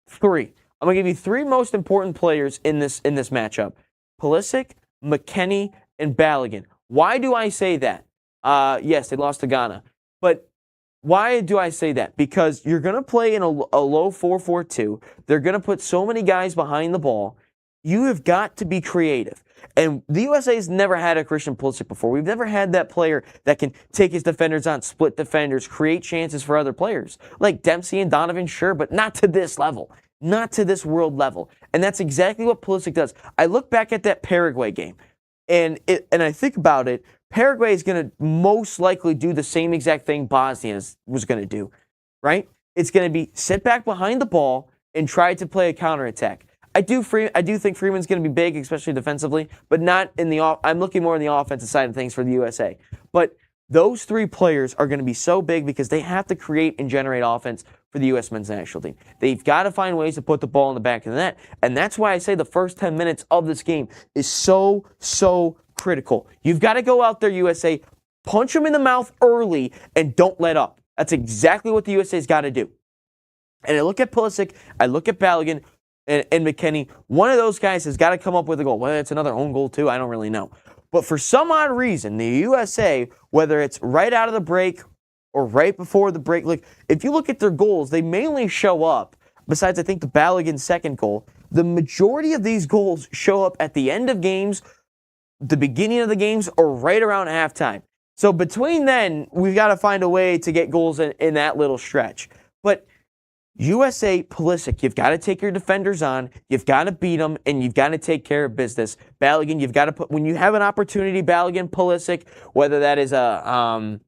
three. I'm going to give you three most important players in this matchup. Pulisic, McKennie, and Balogun. Why do I say that? Yes, they lost to Ghana. But why do I say that? Because you're going to play in a low 4-4-2. They're going to put so many guys behind the ball. You have got to be creative. And the USA has never had a Christian Pulisic before. We've never had that player that can take his defenders on, split defenders, create chances for other players. Like Dempsey and Donovan, sure, but not to this level. Not to this world level. And that's exactly what Pulisic does. I look back at that Paraguay game, and I think about it. Paraguay is going to most likely do the same exact thing Bosnia was going to do, right? It's going to be sit back behind the ball and try to play a counterattack. I do think Freeman's going to be big, especially defensively, but not in the I'm looking more on the offensive side of things for the USA. But those three players are going to be so big because they have to create and generate offense for the U.S. men's national team. They've got to find ways to put the ball in the back of the net. And that's why I say the first 10 minutes of this game is so, so critical. You've got to go out there, USA, punch them in the mouth early, and don't let up. That's exactly what the USA's got to do. And I look at Pulisic, I look at Balogun, and McKennie. One of those guys has got to come up with a goal. Whether it's another own goal too, I don't really know. But for some odd reason, the USA, whether it's right out of the break or right before the break, like if you look at their goals, they mainly show up, besides I think the Balogun second goal, the majority of these goals show up at the end of games, the beginning of the games, or right around halftime. So between then, we've got to find a way to get goals in that little stretch. But USA, Pulisic, you've got to take your defenders on, you've got to beat them, and you've got to take care of business. Balogun, you've got to put, when you have an opportunity, Balogun, Pulisic, whether that is I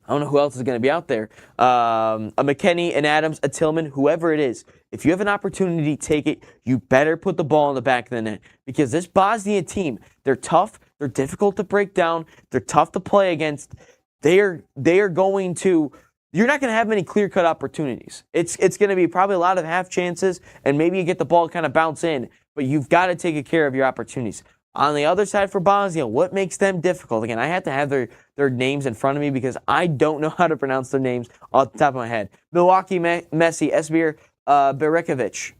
don't know who else is going to be out there, a McKennie, an Adams, a Tillman, whoever it is. If you have an opportunity, take it. You better put the ball in the back of the net. Because this Bosnia team, they're tough, they're difficult to break down, they're tough to play against. They are going to... You're not going to have many clear-cut opportunities. It's going to be probably a lot of half chances, and maybe you get the ball kind of bounce in, but you've got to take care of your opportunities. On the other side for Bosnia, what makes them difficult? Again, I have to have their names in front of me because I don't know how to pronounce their names off the top of my head. Milwaukee Messi, Esbir Berekovic,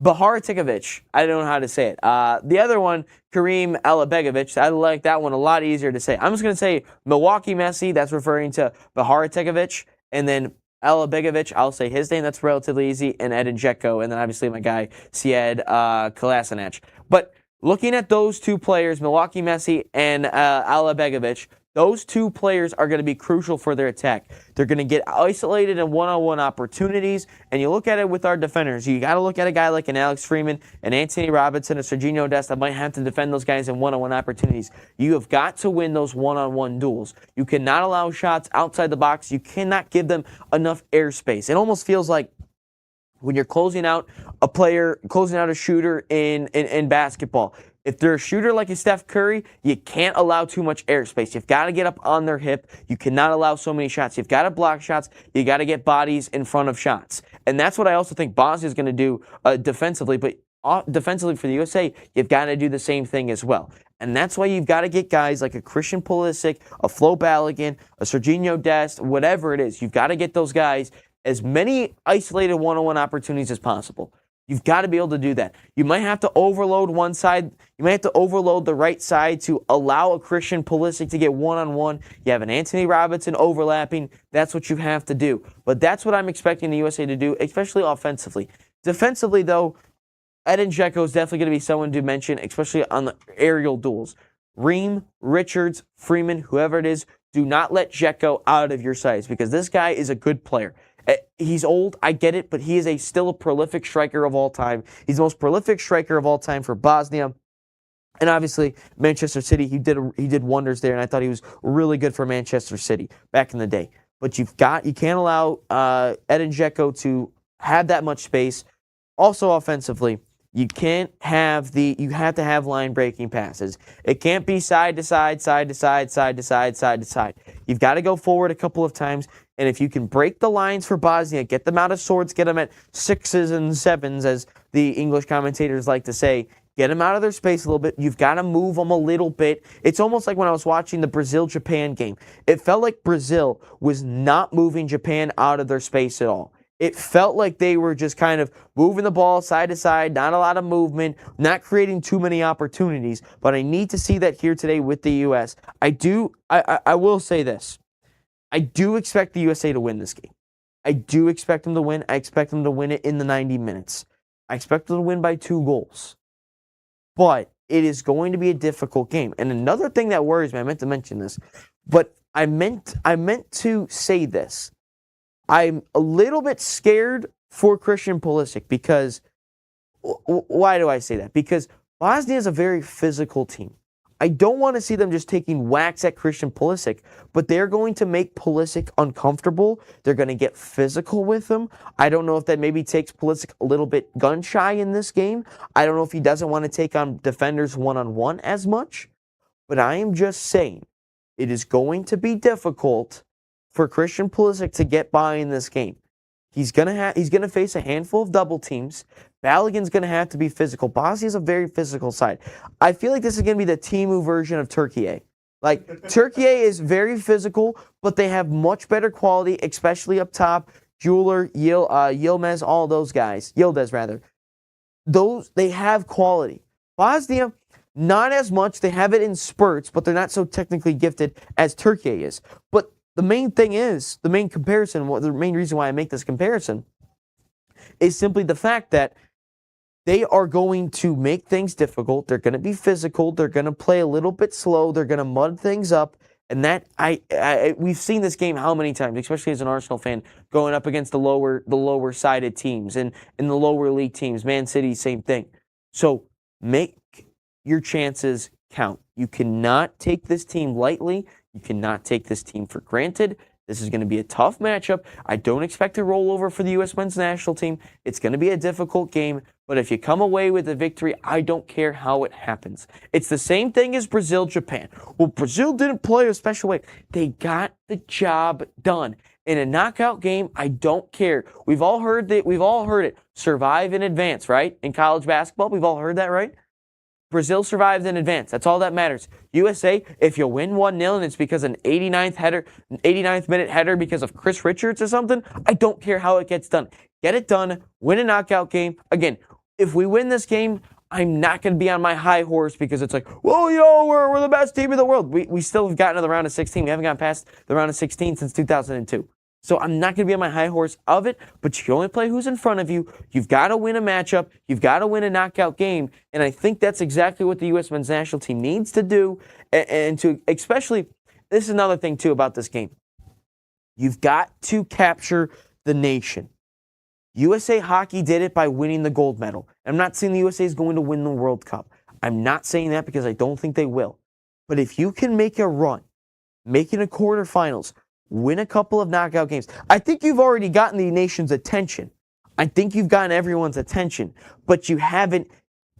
Baharatikovic. I don't know how to say it. The other one, Karim Alabegovic. I like that one a lot easier to say. I'm just going to say Milwaukee Messi. That's referring to Baharatikovic. And then Alabegovic, I'll say his name. That's relatively easy. And Edin Dzeko. And then obviously my guy, Sead Kolasinac. But looking at those two players, Milwaukee Messi and Alabegovic, those two players are going to be crucial for their attack. They're going to get isolated in one-on-one opportunities, and you look at it with our defenders. You got to look at a guy like an Alex Freeman, an Anthony Robinson, a Serginho Dest that might have to defend those guys in one-on-one opportunities. You have got to win those one-on-one duels. You cannot allow shots outside the box. You cannot give them enough airspace. It almost feels like when you're closing out a shooter in basketball. If they're a shooter like a Steph Curry, you can't allow too much airspace. You've got to get up on their hip. You cannot allow so many shots. You've got to block shots. You got to get bodies in front of shots. And that's what I also think Bosnia is going to do defensively. But defensively for the USA, you've got to do the same thing as well. And that's why you've got to get guys like a Christian Pulisic, a Flo Balogun, a Serginho Dest, whatever it is. You've got to get those guys as many isolated one-on-one opportunities as possible. You've got to be able to do that. You might have to overload one side. You might have to overload the right side to allow a Christian Pulisic to get one-on-one. You have an Anthony Robinson overlapping. That's what you have to do. But that's what I'm expecting the USA to do, especially offensively. Defensively, though, Edin Dzeko is definitely going to be someone to mention, especially on the aerial duels. Ream, Richards, Freeman, whoever it is, do not let Dzeko out of your sights because this guy is a good player. He's old, I get it, but he is still a prolific striker of all time. He's the most prolific striker of all time for Bosnia. And obviously, Manchester City, he did wonders there, and I thought he was really good for Manchester City back in the day. But you can't allow Edin Dzeko to have that much space. Also offensively, you have to have line breaking passes. It can't be side to side, side to side, side to side, side to side. You've got to go forward a couple of times. And if you can break the lines for Bosnia, get them out of sorts, get them at 6s and 7s, as the English commentators like to say, get them out of their space a little bit. You've got to move them a little bit. It's almost like when I was watching the Brazil-Japan game. It felt like Brazil was not moving Japan out of their space at all. It felt like they were just kind of moving the ball side to side, not a lot of movement, not creating too many opportunities. But I need to see that here today with the U.S. I will say this. I do expect the USA to win this game. I do expect them to win. I expect them to win it in the 90 minutes. I expect them to win by 2 goals. But it is going to be a difficult game. And another thing that worries me, I meant to mention this, but I meant to say this. I'm a little bit scared for Christian Pulisic because, why do I say that? Because Bosnia is a very physical team. I don't want to see them just taking whacks at Christian Pulisic, but they're going to make Pulisic uncomfortable. They're going to get physical with him. I don't know if that maybe takes Pulisic a little bit gun shy in this game. I don't know if he doesn't want to take on defenders one-on-one as much, but I am just saying it is going to be difficult for Christian Pulisic to get by in this game. He's gonna face a handful of double teams. Balogun's gonna have to be physical. Bosnia's a very physical side. I feel like this is gonna be the Timu version of Turkey. Like Turkey is very physical, but they have much better quality, especially up top. Jeweler, Yilmaz, all those guys. Yildiz rather. Those they have quality. Bosnia, not as much. They have it in spurts, but they're not so technically gifted as Turkey is. But the main thing is, the main comparison, the main reason why I make this comparison is simply the fact that they are going to make things difficult. They're going to be physical. They're going to play a little bit slow. They're going to mud things up. And that we've seen this game how many times, especially as an Arsenal fan, going up against the lower sided teams and in the lower league teams. Man City, same thing. So make your chances count. You cannot take this team lightly. You cannot take this team for granted. This is going to be a tough matchup. I don't expect a rollover for the U.S. men's national team. It's going to be a difficult game, but if you come away with a victory, I don't care how it happens. It's the same thing as Brazil-Japan. Well, Brazil didn't play a special way. They got the job done. In a knockout game, I don't care. We've all heard it. Survive in advance, right? In college basketball, we've all heard that, right? Brazil survives in advance. That's all that matters. USA, if you win 1-0 and it's because an 89th minute header because of Chris Richards or something, I don't care how it gets done. Get it done. Win a knockout game. Again, if we win this game, I'm not going to be on my high horse because it's like, well, we're the best team in the world. We still have gotten to the round of 16. We haven't gotten past the round of 16 since 2002. So I'm not going to be on my high horse of it, but you can only play who's in front of you. You've got to win a matchup. You've got to win a knockout game. And I think that's exactly what the U.S. men's national team needs to do. And to especially, this is another thing, too, about this game. You've got to capture the nation. USA Hockey did it by winning the gold medal. I'm not saying the USA is going to win the World Cup. I'm not saying that because I don't think they will. But if you can make a run, making a quarterfinals, win a couple of knockout games. I think you've already gotten the nation's attention. I think you've gotten everyone's attention, but you haven't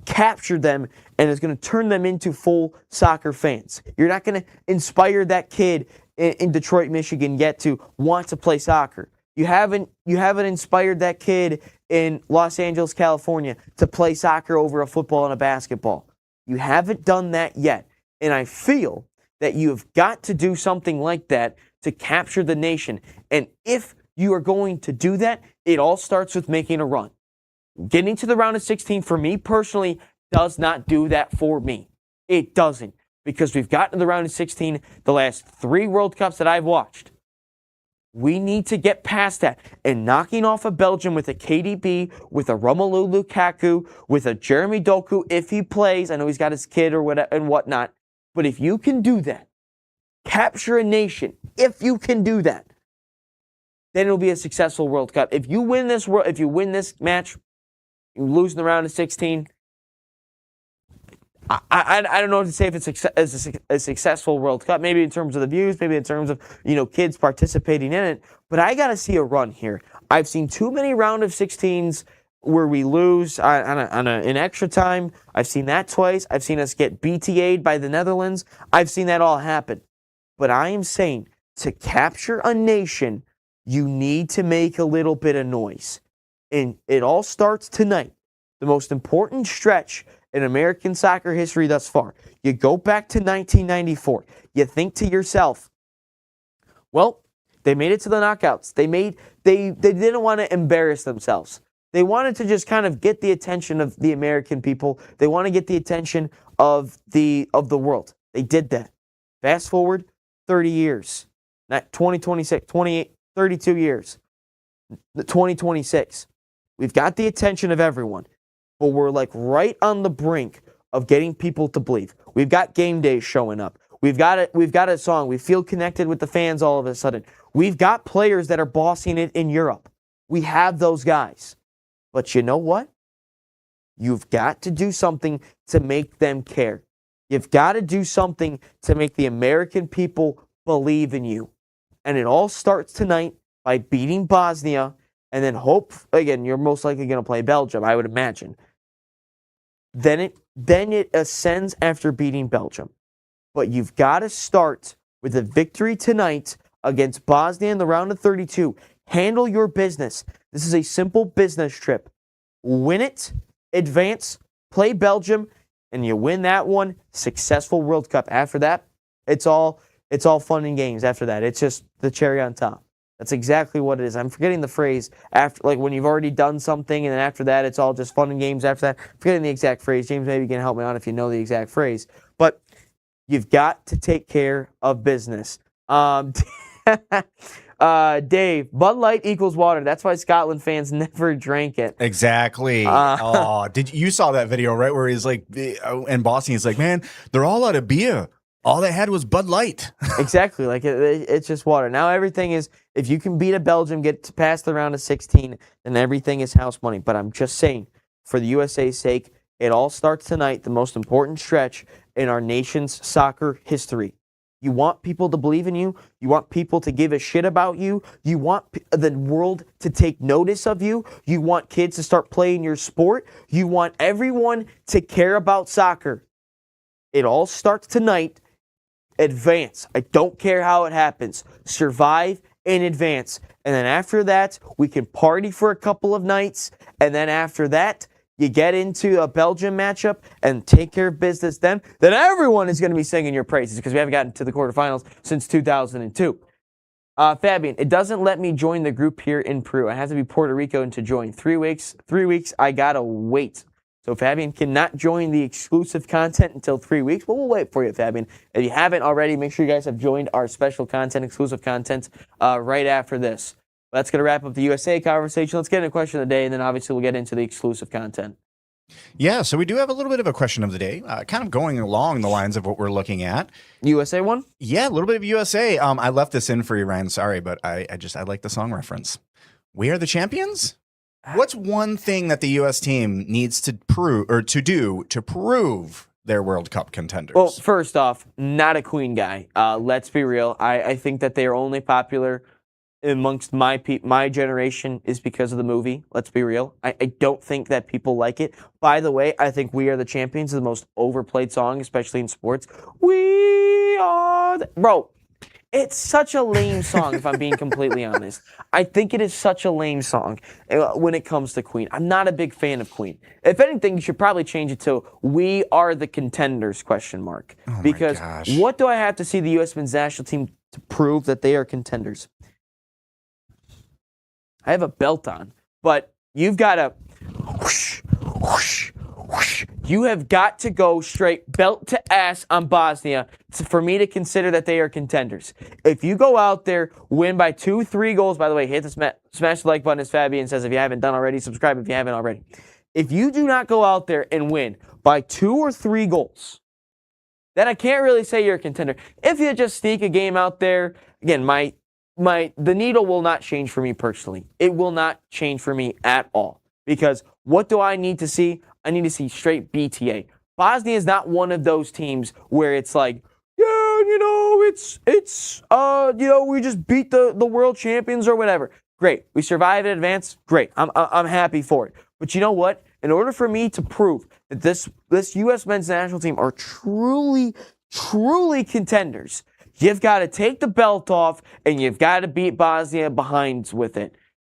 captured them and it's going to turn them into full soccer fans. You're not going to inspire that kid in Detroit, Michigan yet to want to play soccer. You haven't inspired that kid in Los Angeles, California to play soccer over a football and a basketball. You haven't done that yet. And I feel that you have got to do something like that to capture the nation. And if you are going to do that, it all starts with making a run. Getting to the round of 16 for me personally does not do that for me. It doesn't. Because we've gotten to the round of 16 the last 3 World Cups that I've watched. We need to get past that. And knocking off a Belgium with a KDB, with a Romelu Lukaku, with a Jeremy Doku, if he plays, I know he's got his kid or whatever and whatnot, but if you can do that, capture a nation, if you can do that, then it'll be a successful World Cup. If you win this match, you lose in the round of 16, I don't know what to say if it's a successful World Cup. Maybe in terms of the views, maybe in terms of kids participating in it. But I got to see a run here. I've seen too many round of 16s where we lose in extra time. I've seen that twice. I've seen us get BTA'd by the Netherlands. I've seen that all happen. But I am saying to capture a nation, you need to make a little bit of noise. And it all starts tonight. The most important stretch in American soccer history thus far. You go back to 1994. You think to yourself, well, they made it to the knockouts. They didn't want to embarrass themselves. They wanted to just kind of get the attention of the American people. They want to get the attention of the world. They did that. Fast forward 30 years. Not 2026, 28, 32 years. 2026. We've got the attention of everyone. But we're like right on the brink of getting people to believe. We've got game days showing up. We've got a song. We feel connected with the fans all of a sudden. We've got players that are bossing it in Europe. We have those guys. But you know what? You've got to do something to make them care. You've got to do something to make the American people believe in you. And it all starts tonight by beating Bosnia. And then again, you're most likely going to play Belgium, I would imagine. Then it ascends after beating Belgium. But you've got to start with a victory tonight against Bosnia in the round of 32. Handle your business. This is a simple business trip. Win it, advance, play Belgium, and you win that one. Successful World Cup. After that, it's all fun and games. After that, it's just the cherry on top. That's exactly what it is. I'm forgetting the phrase after, like when you've already done something, and then after that, it's all just fun and games. After that, I'm forgetting the exact phrase. James, maybe you can help me out if you know the exact phrase. But you've got to take care of business. Dave, Bud Light equals water. That's why Scotland fans never drank it. Exactly. You saw that video, right? Where he's like, in Boston, he's like, man, they're all out of beer. All they had was Bud Light. Exactly. Like it's just water. Now everything is, if you can beat a Belgium, get to past the round of 16, then everything is house money. But I'm just saying, for the USA's sake, it all starts tonight, the most important stretch in our nation's soccer history. You want people to believe in you. You want people to give a shit about you. You want the world to take notice of you. You want kids to start playing your sport. You want everyone to care about soccer. It all starts tonight. Advance. I don't care how it happens. Survive in advance. And then after that, we can party for a couple of nights. And then after that, you get into a Belgium matchup and take care of business then everyone is going to be singing your praises because we haven't gotten to the quarterfinals since 2002. Fabian, it doesn't let me join the group here in Peru. I have to be Puerto Rico to join. 3 weeks, I got to wait. So Fabian cannot join the exclusive content until 3 weeks, but we'll wait for you, Fabian. If you haven't already, make sure you guys have joined our special content, exclusive content, right after this. That's going to wrap up the USA conversation. Let's get into question of the day, and then obviously we'll get into the exclusive content. Yeah, so we do have a little bit of a question of the day, kind of going along the lines of what we're looking at. USA one? Yeah, a little bit of USA. I left this in for you, Ryan. Sorry, but I like the song reference. We are the champions? What's one thing that the U.S. team needs to prove to prove they're World Cup contenders? Well, first off, not a Queen guy. Let's be real. I think that they are only popular amongst my generation is because of the movie. Let's be real. I don't think that people like it. By the way, I think We Are the Champions is the most overplayed song, especially in sports. We are Bro, it's such a lame song, if I'm being completely honest. I think it is such a lame song when it comes to Queen. I'm not a big fan of Queen. If anything, you should probably change it to We Are the Contenders, ? Because what do I have to see the U.S. men's national team to prove that they are contenders? I have a belt on, but you've got to whoosh, whoosh, whoosh. You have got to go straight belt to ass on Bosnia for me to consider that they are contenders. If you go out there, win by 2-3 goals, by the way, hit the smash the like button, as Fabian says. If you haven't done already, subscribe if you haven't already. If you do not go out there and win by 2 or 3 goals, then I can't really say you're a contender. If you just sneak a game out there, again, the needle will not change for me personally. It will not change for me at all. Because what do I need to see? I need to see straight BTA. Bosnia is not one of those teams where it's like, yeah, we just beat the world champions or whatever. Great. We survived in advance. Great. I'm happy for it. But you know what? In order for me to prove that this U.S. men's national team are truly, truly contenders, you've got to take the belt off, and you've got to beat Bosnia behind with it.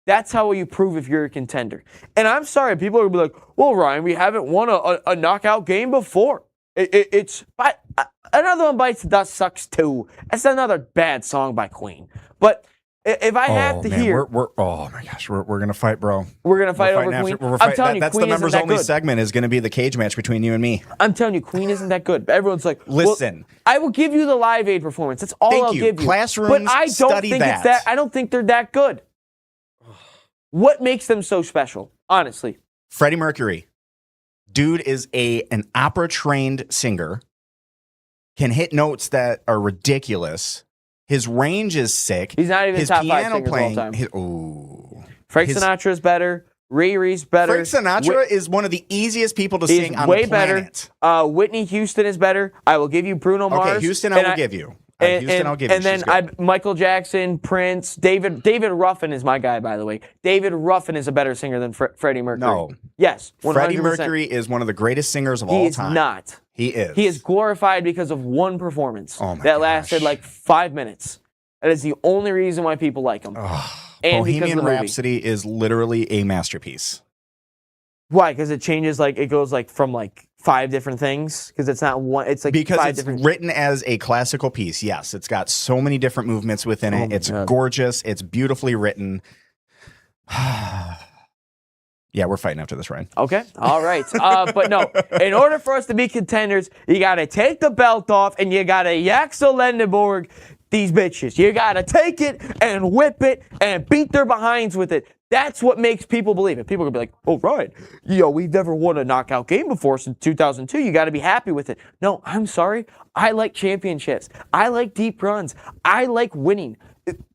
That's how you prove if you're a contender. And I'm sorry, people are going to be like, well, Ryan, we haven't won a knockout game before. Another One Bites the Dust sucks too. That's another bad song by Queen. But if I have to hear... oh my gosh, we're going to fight, bro. We're going to fight over Queen. I'm telling you, that's Queen the members isn't that only good. segment is going to be the cage match between you and me. I'm telling you, Queen isn't that good. Everyone's like, listen. Well, I will give you the Live Aid performance. That's all I'll give you. Classrooms, but I don't study think that. it's that. I don't think they're that good. What makes them so special, honestly? Freddie Mercury. Dude is an opera-trained singer. Can hit notes that are ridiculous. His range is sick. He's not even his top 5 piano singers playing, of all time. Frank Sinatra's better. Riri's better. Frank Sinatra is one of the easiest people to sing on the planet. Better. Whitney Houston is better. I will give you Bruno Mars. Okay, Houston I will give you. And then Michael Jackson, Prince, David Ruffin is my guy, by the way. David Ruffin is a better singer than Freddie Mercury. No. Yes, 100%. Freddie Mercury is one of the greatest singers of all time. He is not. He is. He is glorified because of one performance that lasted like 5 minutes. That is the only reason why people like them. And because of Bohemian the movie. Rhapsody is literally a masterpiece. Why? Because it changes, like, it goes, like, from, like, 5 different things? Because it's not one, it's, like, Because 5 it's different... written as a classical piece, yes. It's got so many different movements within it. It's gorgeous. It's beautifully written. Yeah, we're fighting after this, Ryan. Okay, all right. But no, in order for us to be contenders, you got to take the belt off and you got to Yaxel Lendenborg these bitches. You got to take it and whip it and beat their behinds with it. That's what makes people believe it. People are going to be like, oh, right. We've never won a knockout game before since 2002. You got to be happy with it. No, I'm sorry. I like championships. I like deep runs. I like winning.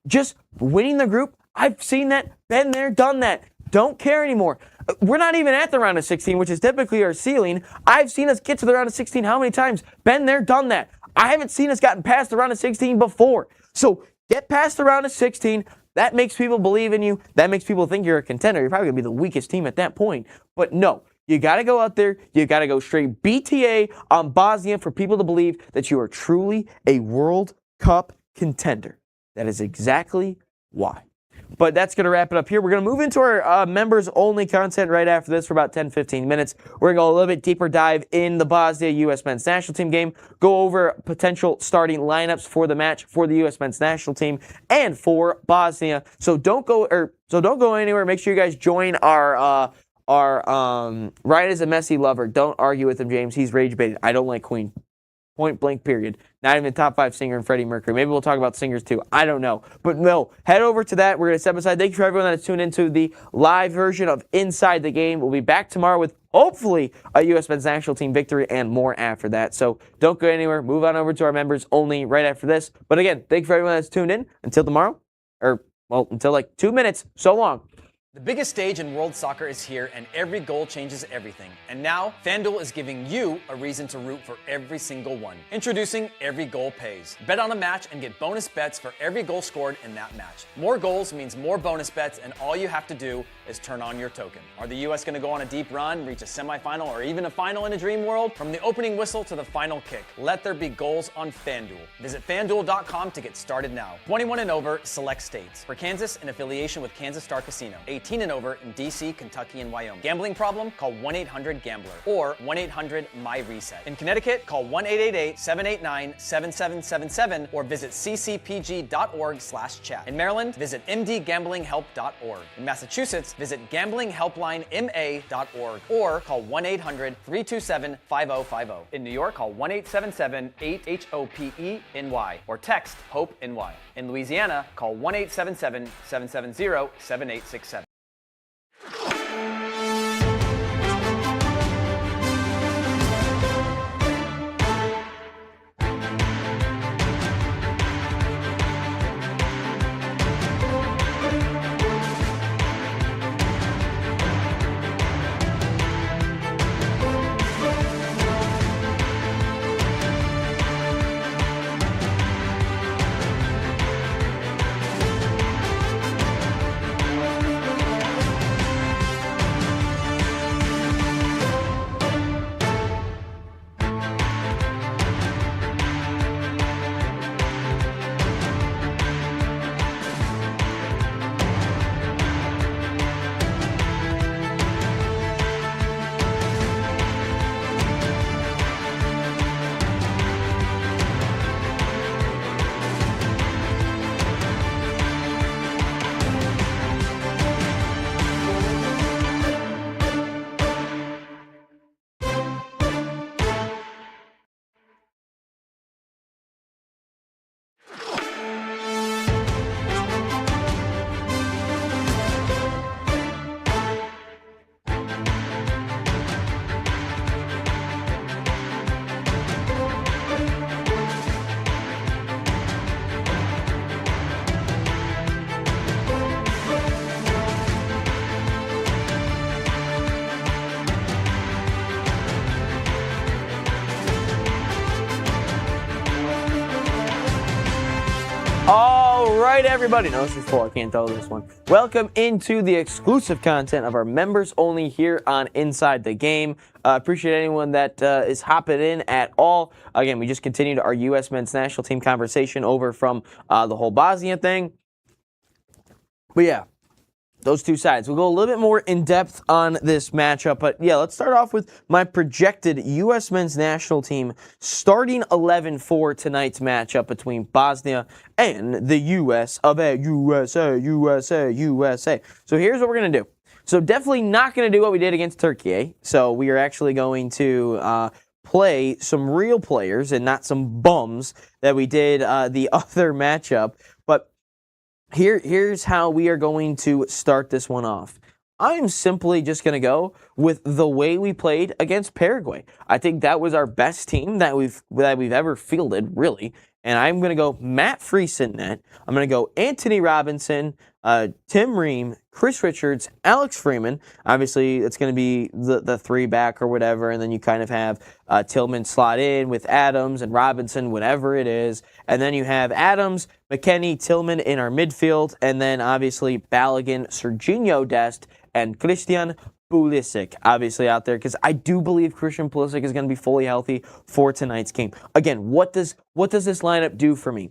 Just winning the group, I've seen that, been there, done that. Don't care anymore. We're not even at the round of 16, which is typically our ceiling. I've seen us get to the round of 16 how many times? Been there, done that. I haven't seen us gotten past the round of 16 before. So get past the round of 16. That makes people believe in you. That makes people think you're a contender. You're probably going to be the weakest team at that point. But no, you got to go out there. You got to go straight BTA on Bosnia for people to believe that you are truly a World Cup contender. That is exactly why. But that's going to wrap it up here. We're going to move into our members-only content right after this for about 10-15 minutes. We're going to go a little bit deeper dive in the Bosnia U.S. men's national team game, go over potential starting lineups for the match for the U.S. men's national team and for Bosnia. So don't go anywhere. Make sure you guys join our Ryan is a messy lover. Don't argue with him, James. He's rage-baited. I don't like Queen. Point blank, period. Not even top 5 singer in Freddie Mercury. Maybe we'll talk about singers too. I don't know. But no, head over to that. We're going to step aside. Thank you for everyone that's tuned into the live version of Inside the Game. We'll be back tomorrow with hopefully a U.S. men's national team victory and more after that. So don't go anywhere. Move on over to our members only right after this. But again, thank you for everyone that's tuned in. Until tomorrow, until like 2 minutes. So long. The biggest stage in world soccer is here, and every goal changes everything. And now, FanDuel is giving you a reason to root for every single one. Introducing Every Goal Pays. Bet on a match and get bonus bets for every goal scored in that match. More goals means more bonus bets, and all you have to do is turn on your token. Are the U.S. going to go on a deep run, reach a semifinal, or even a final in a dream world? From the opening whistle to the final kick, let there be goals on FanDuel. Visit FanDuel.com to get started now. 21 and over, select states. For Kansas, in affiliation with Kansas Star Casino. 18 and over in D.C., Kentucky, and Wyoming. Gambling problem? Call 1-800-GAMBLER or 1-800-MY-RESET. In Connecticut, call 1-888-789-7777 or visit ccpg.org/chat. In Maryland, visit mdgamblinghelp.org. In Massachusetts, visit gamblinghelplinema.org or call 1-800-327-5050. In New York, call 1-877-8-HOPE-NY or text HOPE-NY. In Louisiana, call 1-877-770-7867. All right, everybody. No, this is full. I can't tell this one. Welcome into the exclusive content of our members only here on Inside the Game. Appreciate anyone that is hopping in at all. Again, we just continued our U.S. men's national team conversation over from the whole Bosnia thing. But yeah, those two sides. We'll go a little bit more in depth on this matchup. But yeah, let's start off with my projected U.S. men's national team starting 11 for tonight's matchup between Bosnia and the U.S. of A. USA. So here's what we're going to do. So definitely not going to do what we did against Turkey. So we are actually going to play some real players and not some bums that we did the other matchup. But here's how we are going to start this one off. I'm simply just going to go with the way we played against Paraguay. I think that was our best team that we've ever fielded, really. And I'm going to go Matt Freese in net. I'm going to go Anthony Robinson, Tim Ream, Chris Richards, Alex Freeman. Obviously, it's going to be the three back or whatever, and then you kind of have Tillman slot in with Adams and Robinson, whatever it is. And then you have Adams, McKennie, Tillman in our midfield, and then obviously Balogun, Serginho Dest, and Christian Pulisic, obviously out there, because I do believe Christian Pulisic is going to be fully healthy for tonight's game. Again, what does this lineup do for me?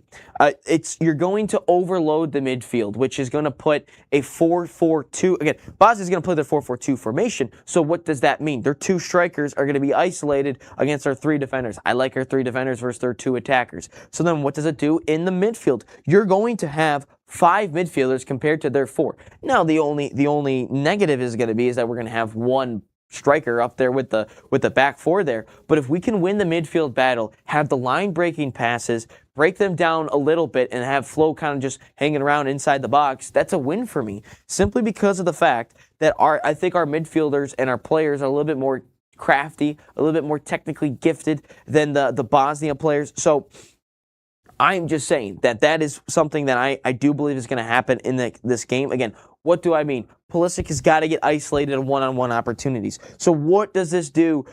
You're going to overload the midfield, which is going to put a 4-4-2. Again, Bosnia's going to play their 4-4-2 formation. So what does that mean? Their two strikers are going to be isolated against our three defenders. I like our three defenders versus their two attackers. So then what does it do in the midfield? You're going to have 5 midfielders compared to their 4. Now the only negative is going to be is that we're going to have one striker up there with the back 4 there. But if we can win the midfield battle, have the line breaking passes, break them down a little bit, and have Flo kind of just hanging around inside the box, that's a win for me. Simply because of the fact that I think our midfielders and our players are a little bit more crafty, a little bit more technically gifted than the Bosnia players. So I'm just saying that is something that I do believe is going to happen in this game. Again, what do I mean? Pulisic has got to get isolated in one-on-one opportunities. So what does this do?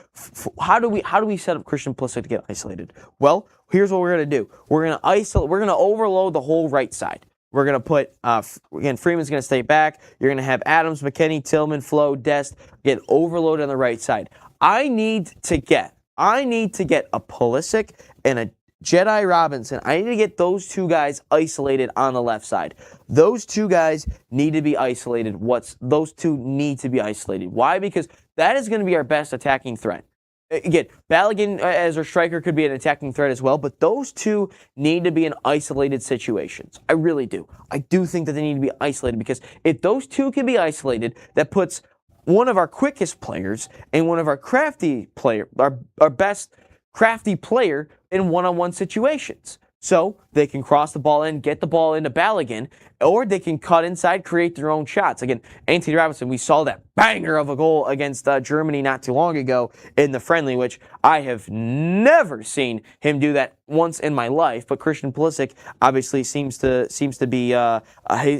How do we set up Christian Pulisic to get isolated? Well, here's what we're going to do. We're going to isolate. We're going to overload the whole right side. We're going to put, again, Freeman's going to stay back. You're going to have Adams, McKennie, Tillman, Flo, Dest get overloaded on the right side. I need to get a Pulisic and a Jedi Robinson. I need to get those two guys isolated on the left side. Those two guys need to be isolated. Those two need to be isolated. Why? Because that is going to be our best attacking threat. Again, Balogun as our striker could be an attacking threat as well, but those two need to be in isolated situations. I really do. I do think that they need to be isolated because if those two can be isolated, that puts one of our quickest players and one of our crafty player, our best crafty player in one-on-one situations. So they can cross the ball in, get the ball into Balogun, or they can cut inside, create their own shots. Again, Anthony Robinson, we saw that banger of a goal against Germany not too long ago in the friendly, which I have never seen him do that once in my life. But Christian Pulisic obviously seems to be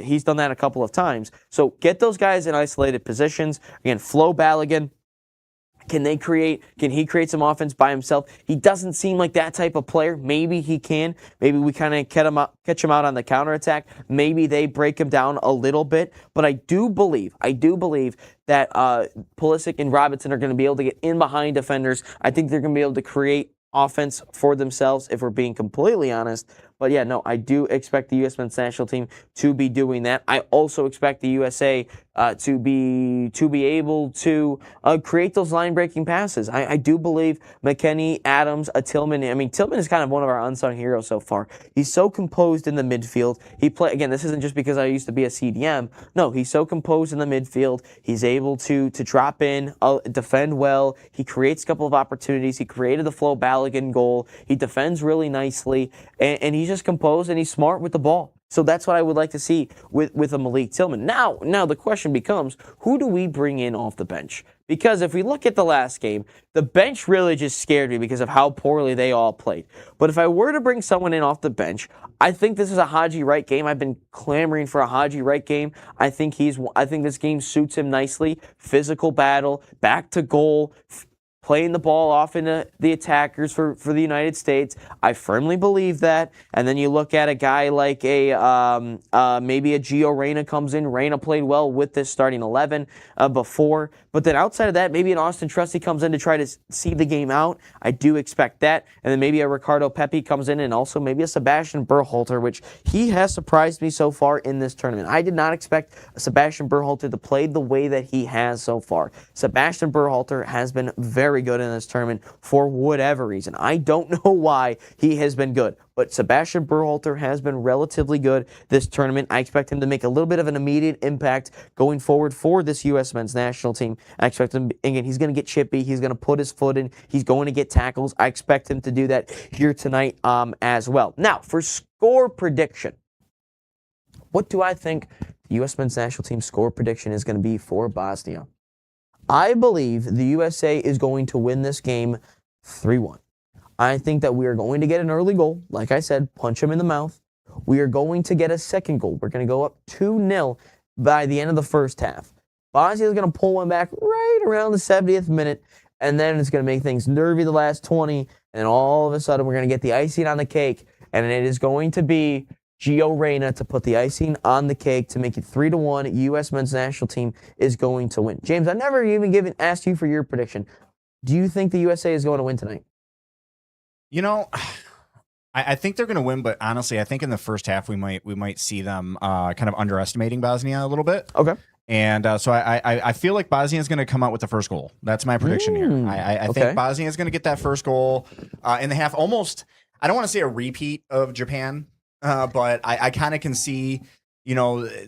he's done that a couple of times. So get those guys in isolated positions. Again, Flo, Balogun. Can he create some offense by himself? He doesn't seem like that type of player. Maybe he can. Maybe we kind of catch him out on the counterattack. Maybe they break him down a little bit. But I do believe that Pulisic and Robinson are going to be able to get in behind defenders. I think they're going to be able to create offense for themselves, if we're being completely honest. But yeah, no, I do expect the U.S. men's national team to be doing that. I also expect the USA to be able to create those line-breaking passes. I do believe McKennie, Adams, Tillman. I mean, Tillman is kind of one of our unsung heroes so far. He's so composed in the midfield. Again, this isn't just because I used to be a CDM. No, he's so composed in the midfield. He's able to drop in, defend well. He creates a couple of opportunities. He created the Flo Balogun goal. He defends really nicely, and he's just composed and he's smart with the ball. So that's what I would like to see with a Malik Tillman. Now the question becomes, who do we bring in off the bench? Because if we look at the last game, the bench really just scared me because of how poorly they all played. But if I were to bring someone in off the bench, I think this is a Haji Wright game. I've been clamoring for a Haji Wright game. I think this game suits him nicely. Physical battle, back to goal, playing the ball off into the attackers for the United States. I firmly believe that. And then you look at a guy like maybe a Gio Reyna comes in. Reyna played well with this starting 11 before. But then outside of that, maybe an Austin Trusty comes in to try to see the game out. I do expect that. And then maybe a Ricardo Pepi comes in, and also maybe a Sebastian Berhalter, which he has surprised me so far in this tournament. I did not expect Sebastian Berhalter to play the way that he has so far. Sebastian Berhalter has been very good in this tournament for whatever reason. I don't know why he has been good, but Sebastian Berhalter has been relatively good this tournament. I expect him to make a little bit of an immediate impact going forward for this U.S. men's national team. I expect him, again, he's going to get chippy. He's going to put his foot in. He's going to get tackles. I expect him to do that here tonight as well. Now, for score prediction, what do I think the U.S. men's national team score prediction is going to be for Bosnia? I believe the USA is going to win this game 3-1. I think that we are going to get an early goal. Like I said, punch him in the mouth. We are going to get a second goal. We're going to go up 2-0 by the end of the first half. Bosnia is going to pull one back right around the 70th minute, and then it's going to make things nervy the last 20, and all of a sudden we're going to get the icing on the cake, and it is going to be Gio Reyna to put the icing on the cake to make it 3-1. U.S. men's national team is going to win. James, I never even asked you for your prediction. Do you think the USA is going to win tonight? You know, I think they're going to win, but honestly, I think in the first half we might see them kind of underestimating Bosnia a little bit. Okay. And so I feel like Bosnia is going to come out with the first goal. That's my prediction here. I think Bosnia is going to get that first goal in the half. Almost, I don't want to say a repeat of Japan, but I kind of can see,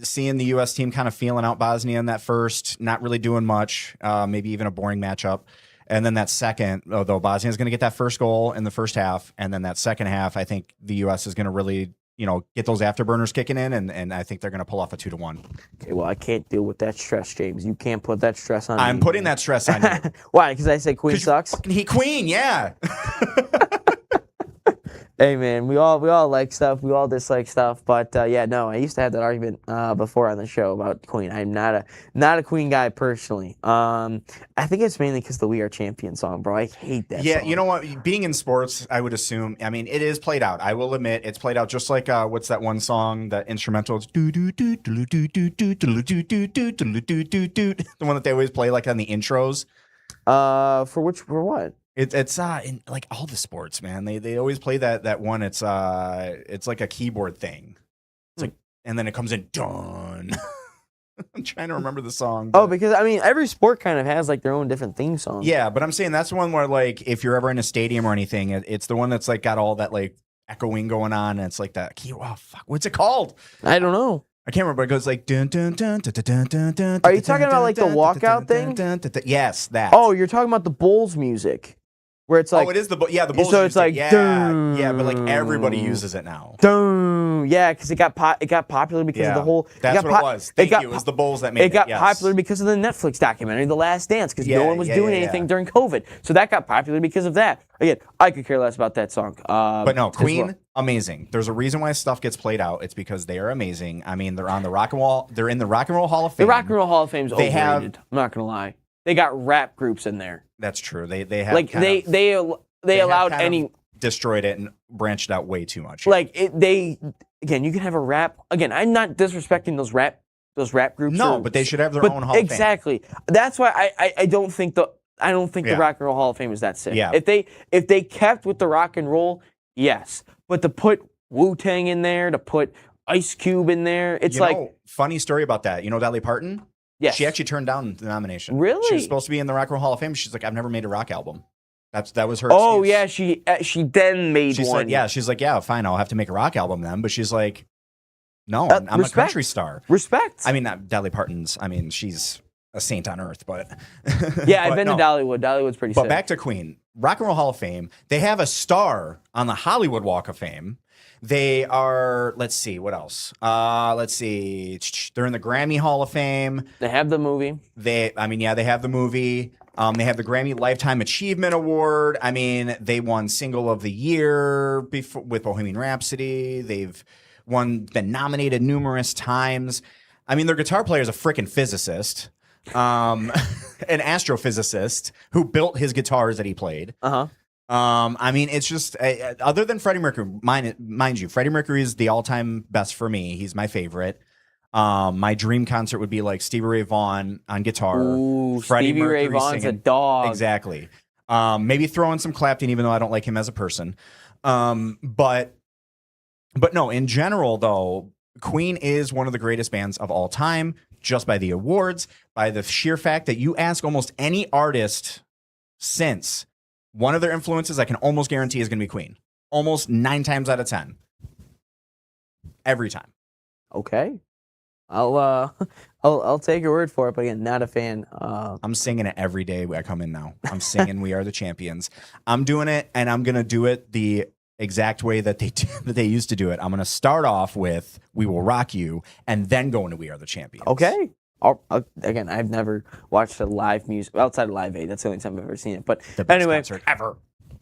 seeing the U.S. team kind of feeling out Bosnia in that first, not really doing much, maybe even a boring matchup. And then that second, though, Bosnia is going to get that first goal in the first half. And then that second half, I think the U.S. is going to really, get those afterburners kicking in. And I think they're going to pull off a 2-1. Okay, well, I can't deal with that stress, James. You can't put that stress on me. I'm putting that stress on you. Why? Because I said Queen sucks? Queen, yeah. Hey, man, we all like stuff. We all dislike stuff. But, I used to have that argument before on the show about Queen. I'm not a Queen guy personally. I think it's mainly because the We Are Champions song, bro. I hate that song. You know what? Being in sports, I would assume, it is played out. I will admit it's played out just like, what's that one song, that instrumental? It's the one that they always play like on the intros. For what? It's in like all the sports, man. They always play that one. It's like a keyboard thing. It's like, and then it comes in done. I'm trying to remember the song. Oh, because every sport kind of has like their own different theme song. Yeah, but I'm saying that's the one where like if you're ever in a stadium or anything, it's the one that's like got all that like echoing going on, and it's like that key. Oh fuck, what's it called? I don't know. I can't remember. It goes like dun dun dun dun dun dun dun. Are you talking about like the walkout thing? Yes, that. Oh, you're talking about the Bulls music. Where it's like, it is the Bulls. So it's like, yeah, but like everybody uses it now. Yeah, because it got popular because of the whole. That's what it was. Thank you. It was the Bulls that made it. It got popular because of the Netflix documentary, The Last Dance, because no one was doing anything during COVID. So that got popular because of that. Again, I could care less about that song. But no, Queen, amazing. There's a reason why stuff gets played out. It's because they are amazing. They're on the Rock and Roll. They're in the Rock and Roll Hall of Fame. The Rock and Roll Hall of Fame is overrated. I'm not gonna lie. They got rap groups in there. That's true. They have like they allowed any destroyed it and branched out way too much. Like you can have a rap. Again, I'm not disrespecting those rap groups. No, but they should have their own Hall of Fame. Exactly. That's why I don't think the Rock and Roll Hall of Fame is that sick. Yeah. If they kept with the rock and roll, yes. But to put Wu-Tang in there, to put Ice Cube in there, it's funny story about that. Dolly Parton? Yes. She actually turned down the nomination. Really? She was supposed to be in the Rock and Roll Hall of Fame. She's like, I've never made a rock album. That was her excuse. Yeah, she then made one. She's like, yeah, fine, I'll have to make a rock album then. But she's like, no, I'm a country star. Respect. Not Dolly Parton's. She's a saint on earth, but yeah, I've been to Dollywood. Dollywood's pretty sick. But back to Queen, Rock and Roll Hall of Fame. They have a star on the Hollywood Walk of Fame. They are, let's see, what else? Let's see. They're in the Grammy Hall of Fame. They have the movie. They have the movie. They have the Grammy Lifetime Achievement Award. They won Single of the Year with Bohemian Rhapsody. They've been nominated numerous times. Their guitar player is a freaking physicist. an astrophysicist who built his guitars that he played. I mean, it's just other than Freddie Mercury. Mind you, Freddie Mercury is the all-time best for me. He's my favorite. My dream concert would be like Stevie Ray Vaughan on guitar. Ooh, Freddie Stevie Mercury Ray Vaughan's singing. a dog. Exactly. Maybe throw in some Clapton, even though I don't like him as a person. But no, in general, though, Queen is one of the greatest bands of all time, just by the awards, by the sheer fact that you ask almost any artist since, one of their influences I can almost guarantee is going to be Queen. Almost 9 times out of 10. Every time. Okay. I'll take your word for it, but again, not a fan. I'm singing it every day I come in now. I'm singing "We Are the Champions." I'm doing it, and I'm gonna do it the exact way that they used to do it. I'm gonna start off with "We Will Rock You" and then go into "We Are the Champions." Okay. Again, I've never watched a live music outside of Live Aid. That's the only time I've ever seen it. But The best anyway, concert ever.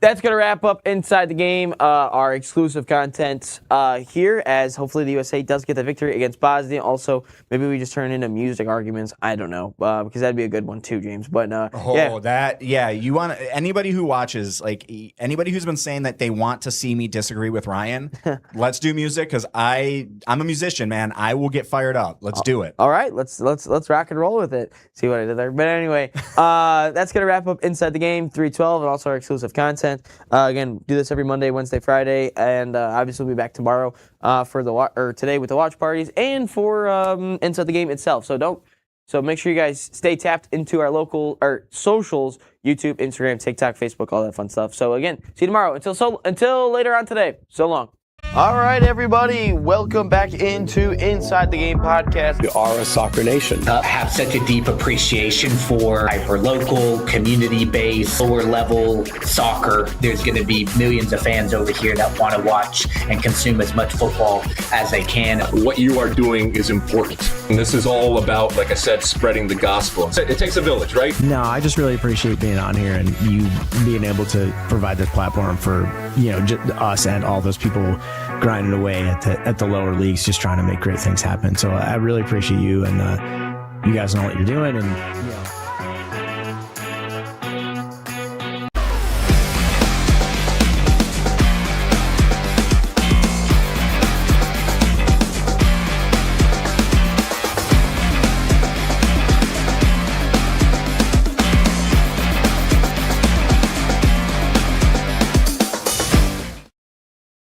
that's going to wrap up Inside the Game, our exclusive content here, as hopefully the USA does get the victory against Bosnia. Also, maybe we just turn into music arguments. I don't know, because that'd be a good one too, James. But you want anybody who watches, like anybody who's been saying that they want to see me disagree with Ryan, let's do music, because I'm a musician, man. I will get fired up. Let's do it. All right, let's rock and roll with it. See what I did there. But anyway, that's going to wrap up Inside the Game 312 and also our exclusive content. Again, do this every Monday, Wednesday, Friday, and obviously we'll be back tomorrow for today with the watch parties and for Inside the Game itself. So make sure you guys stay tapped into our local socials: YouTube, Instagram, TikTok, Facebook, all that fun stuff. So again, see you tomorrow. Until later on today. So long. All right, everybody, welcome back into Inside the Game podcast. We are a soccer nation. Have such a deep appreciation for hyper-local, community-based, lower-level soccer. There's going to be millions of fans over here that want to watch and consume as much football as they can. What you are doing is important. And this is all about, like I said, spreading the gospel. It takes a village, right? No, I just really appreciate being on here and you being able to provide this platform for, us and all those people grinding away at the lower leagues, just trying to make great things happen. So I really appreciate you, and you guys know what you're doing, and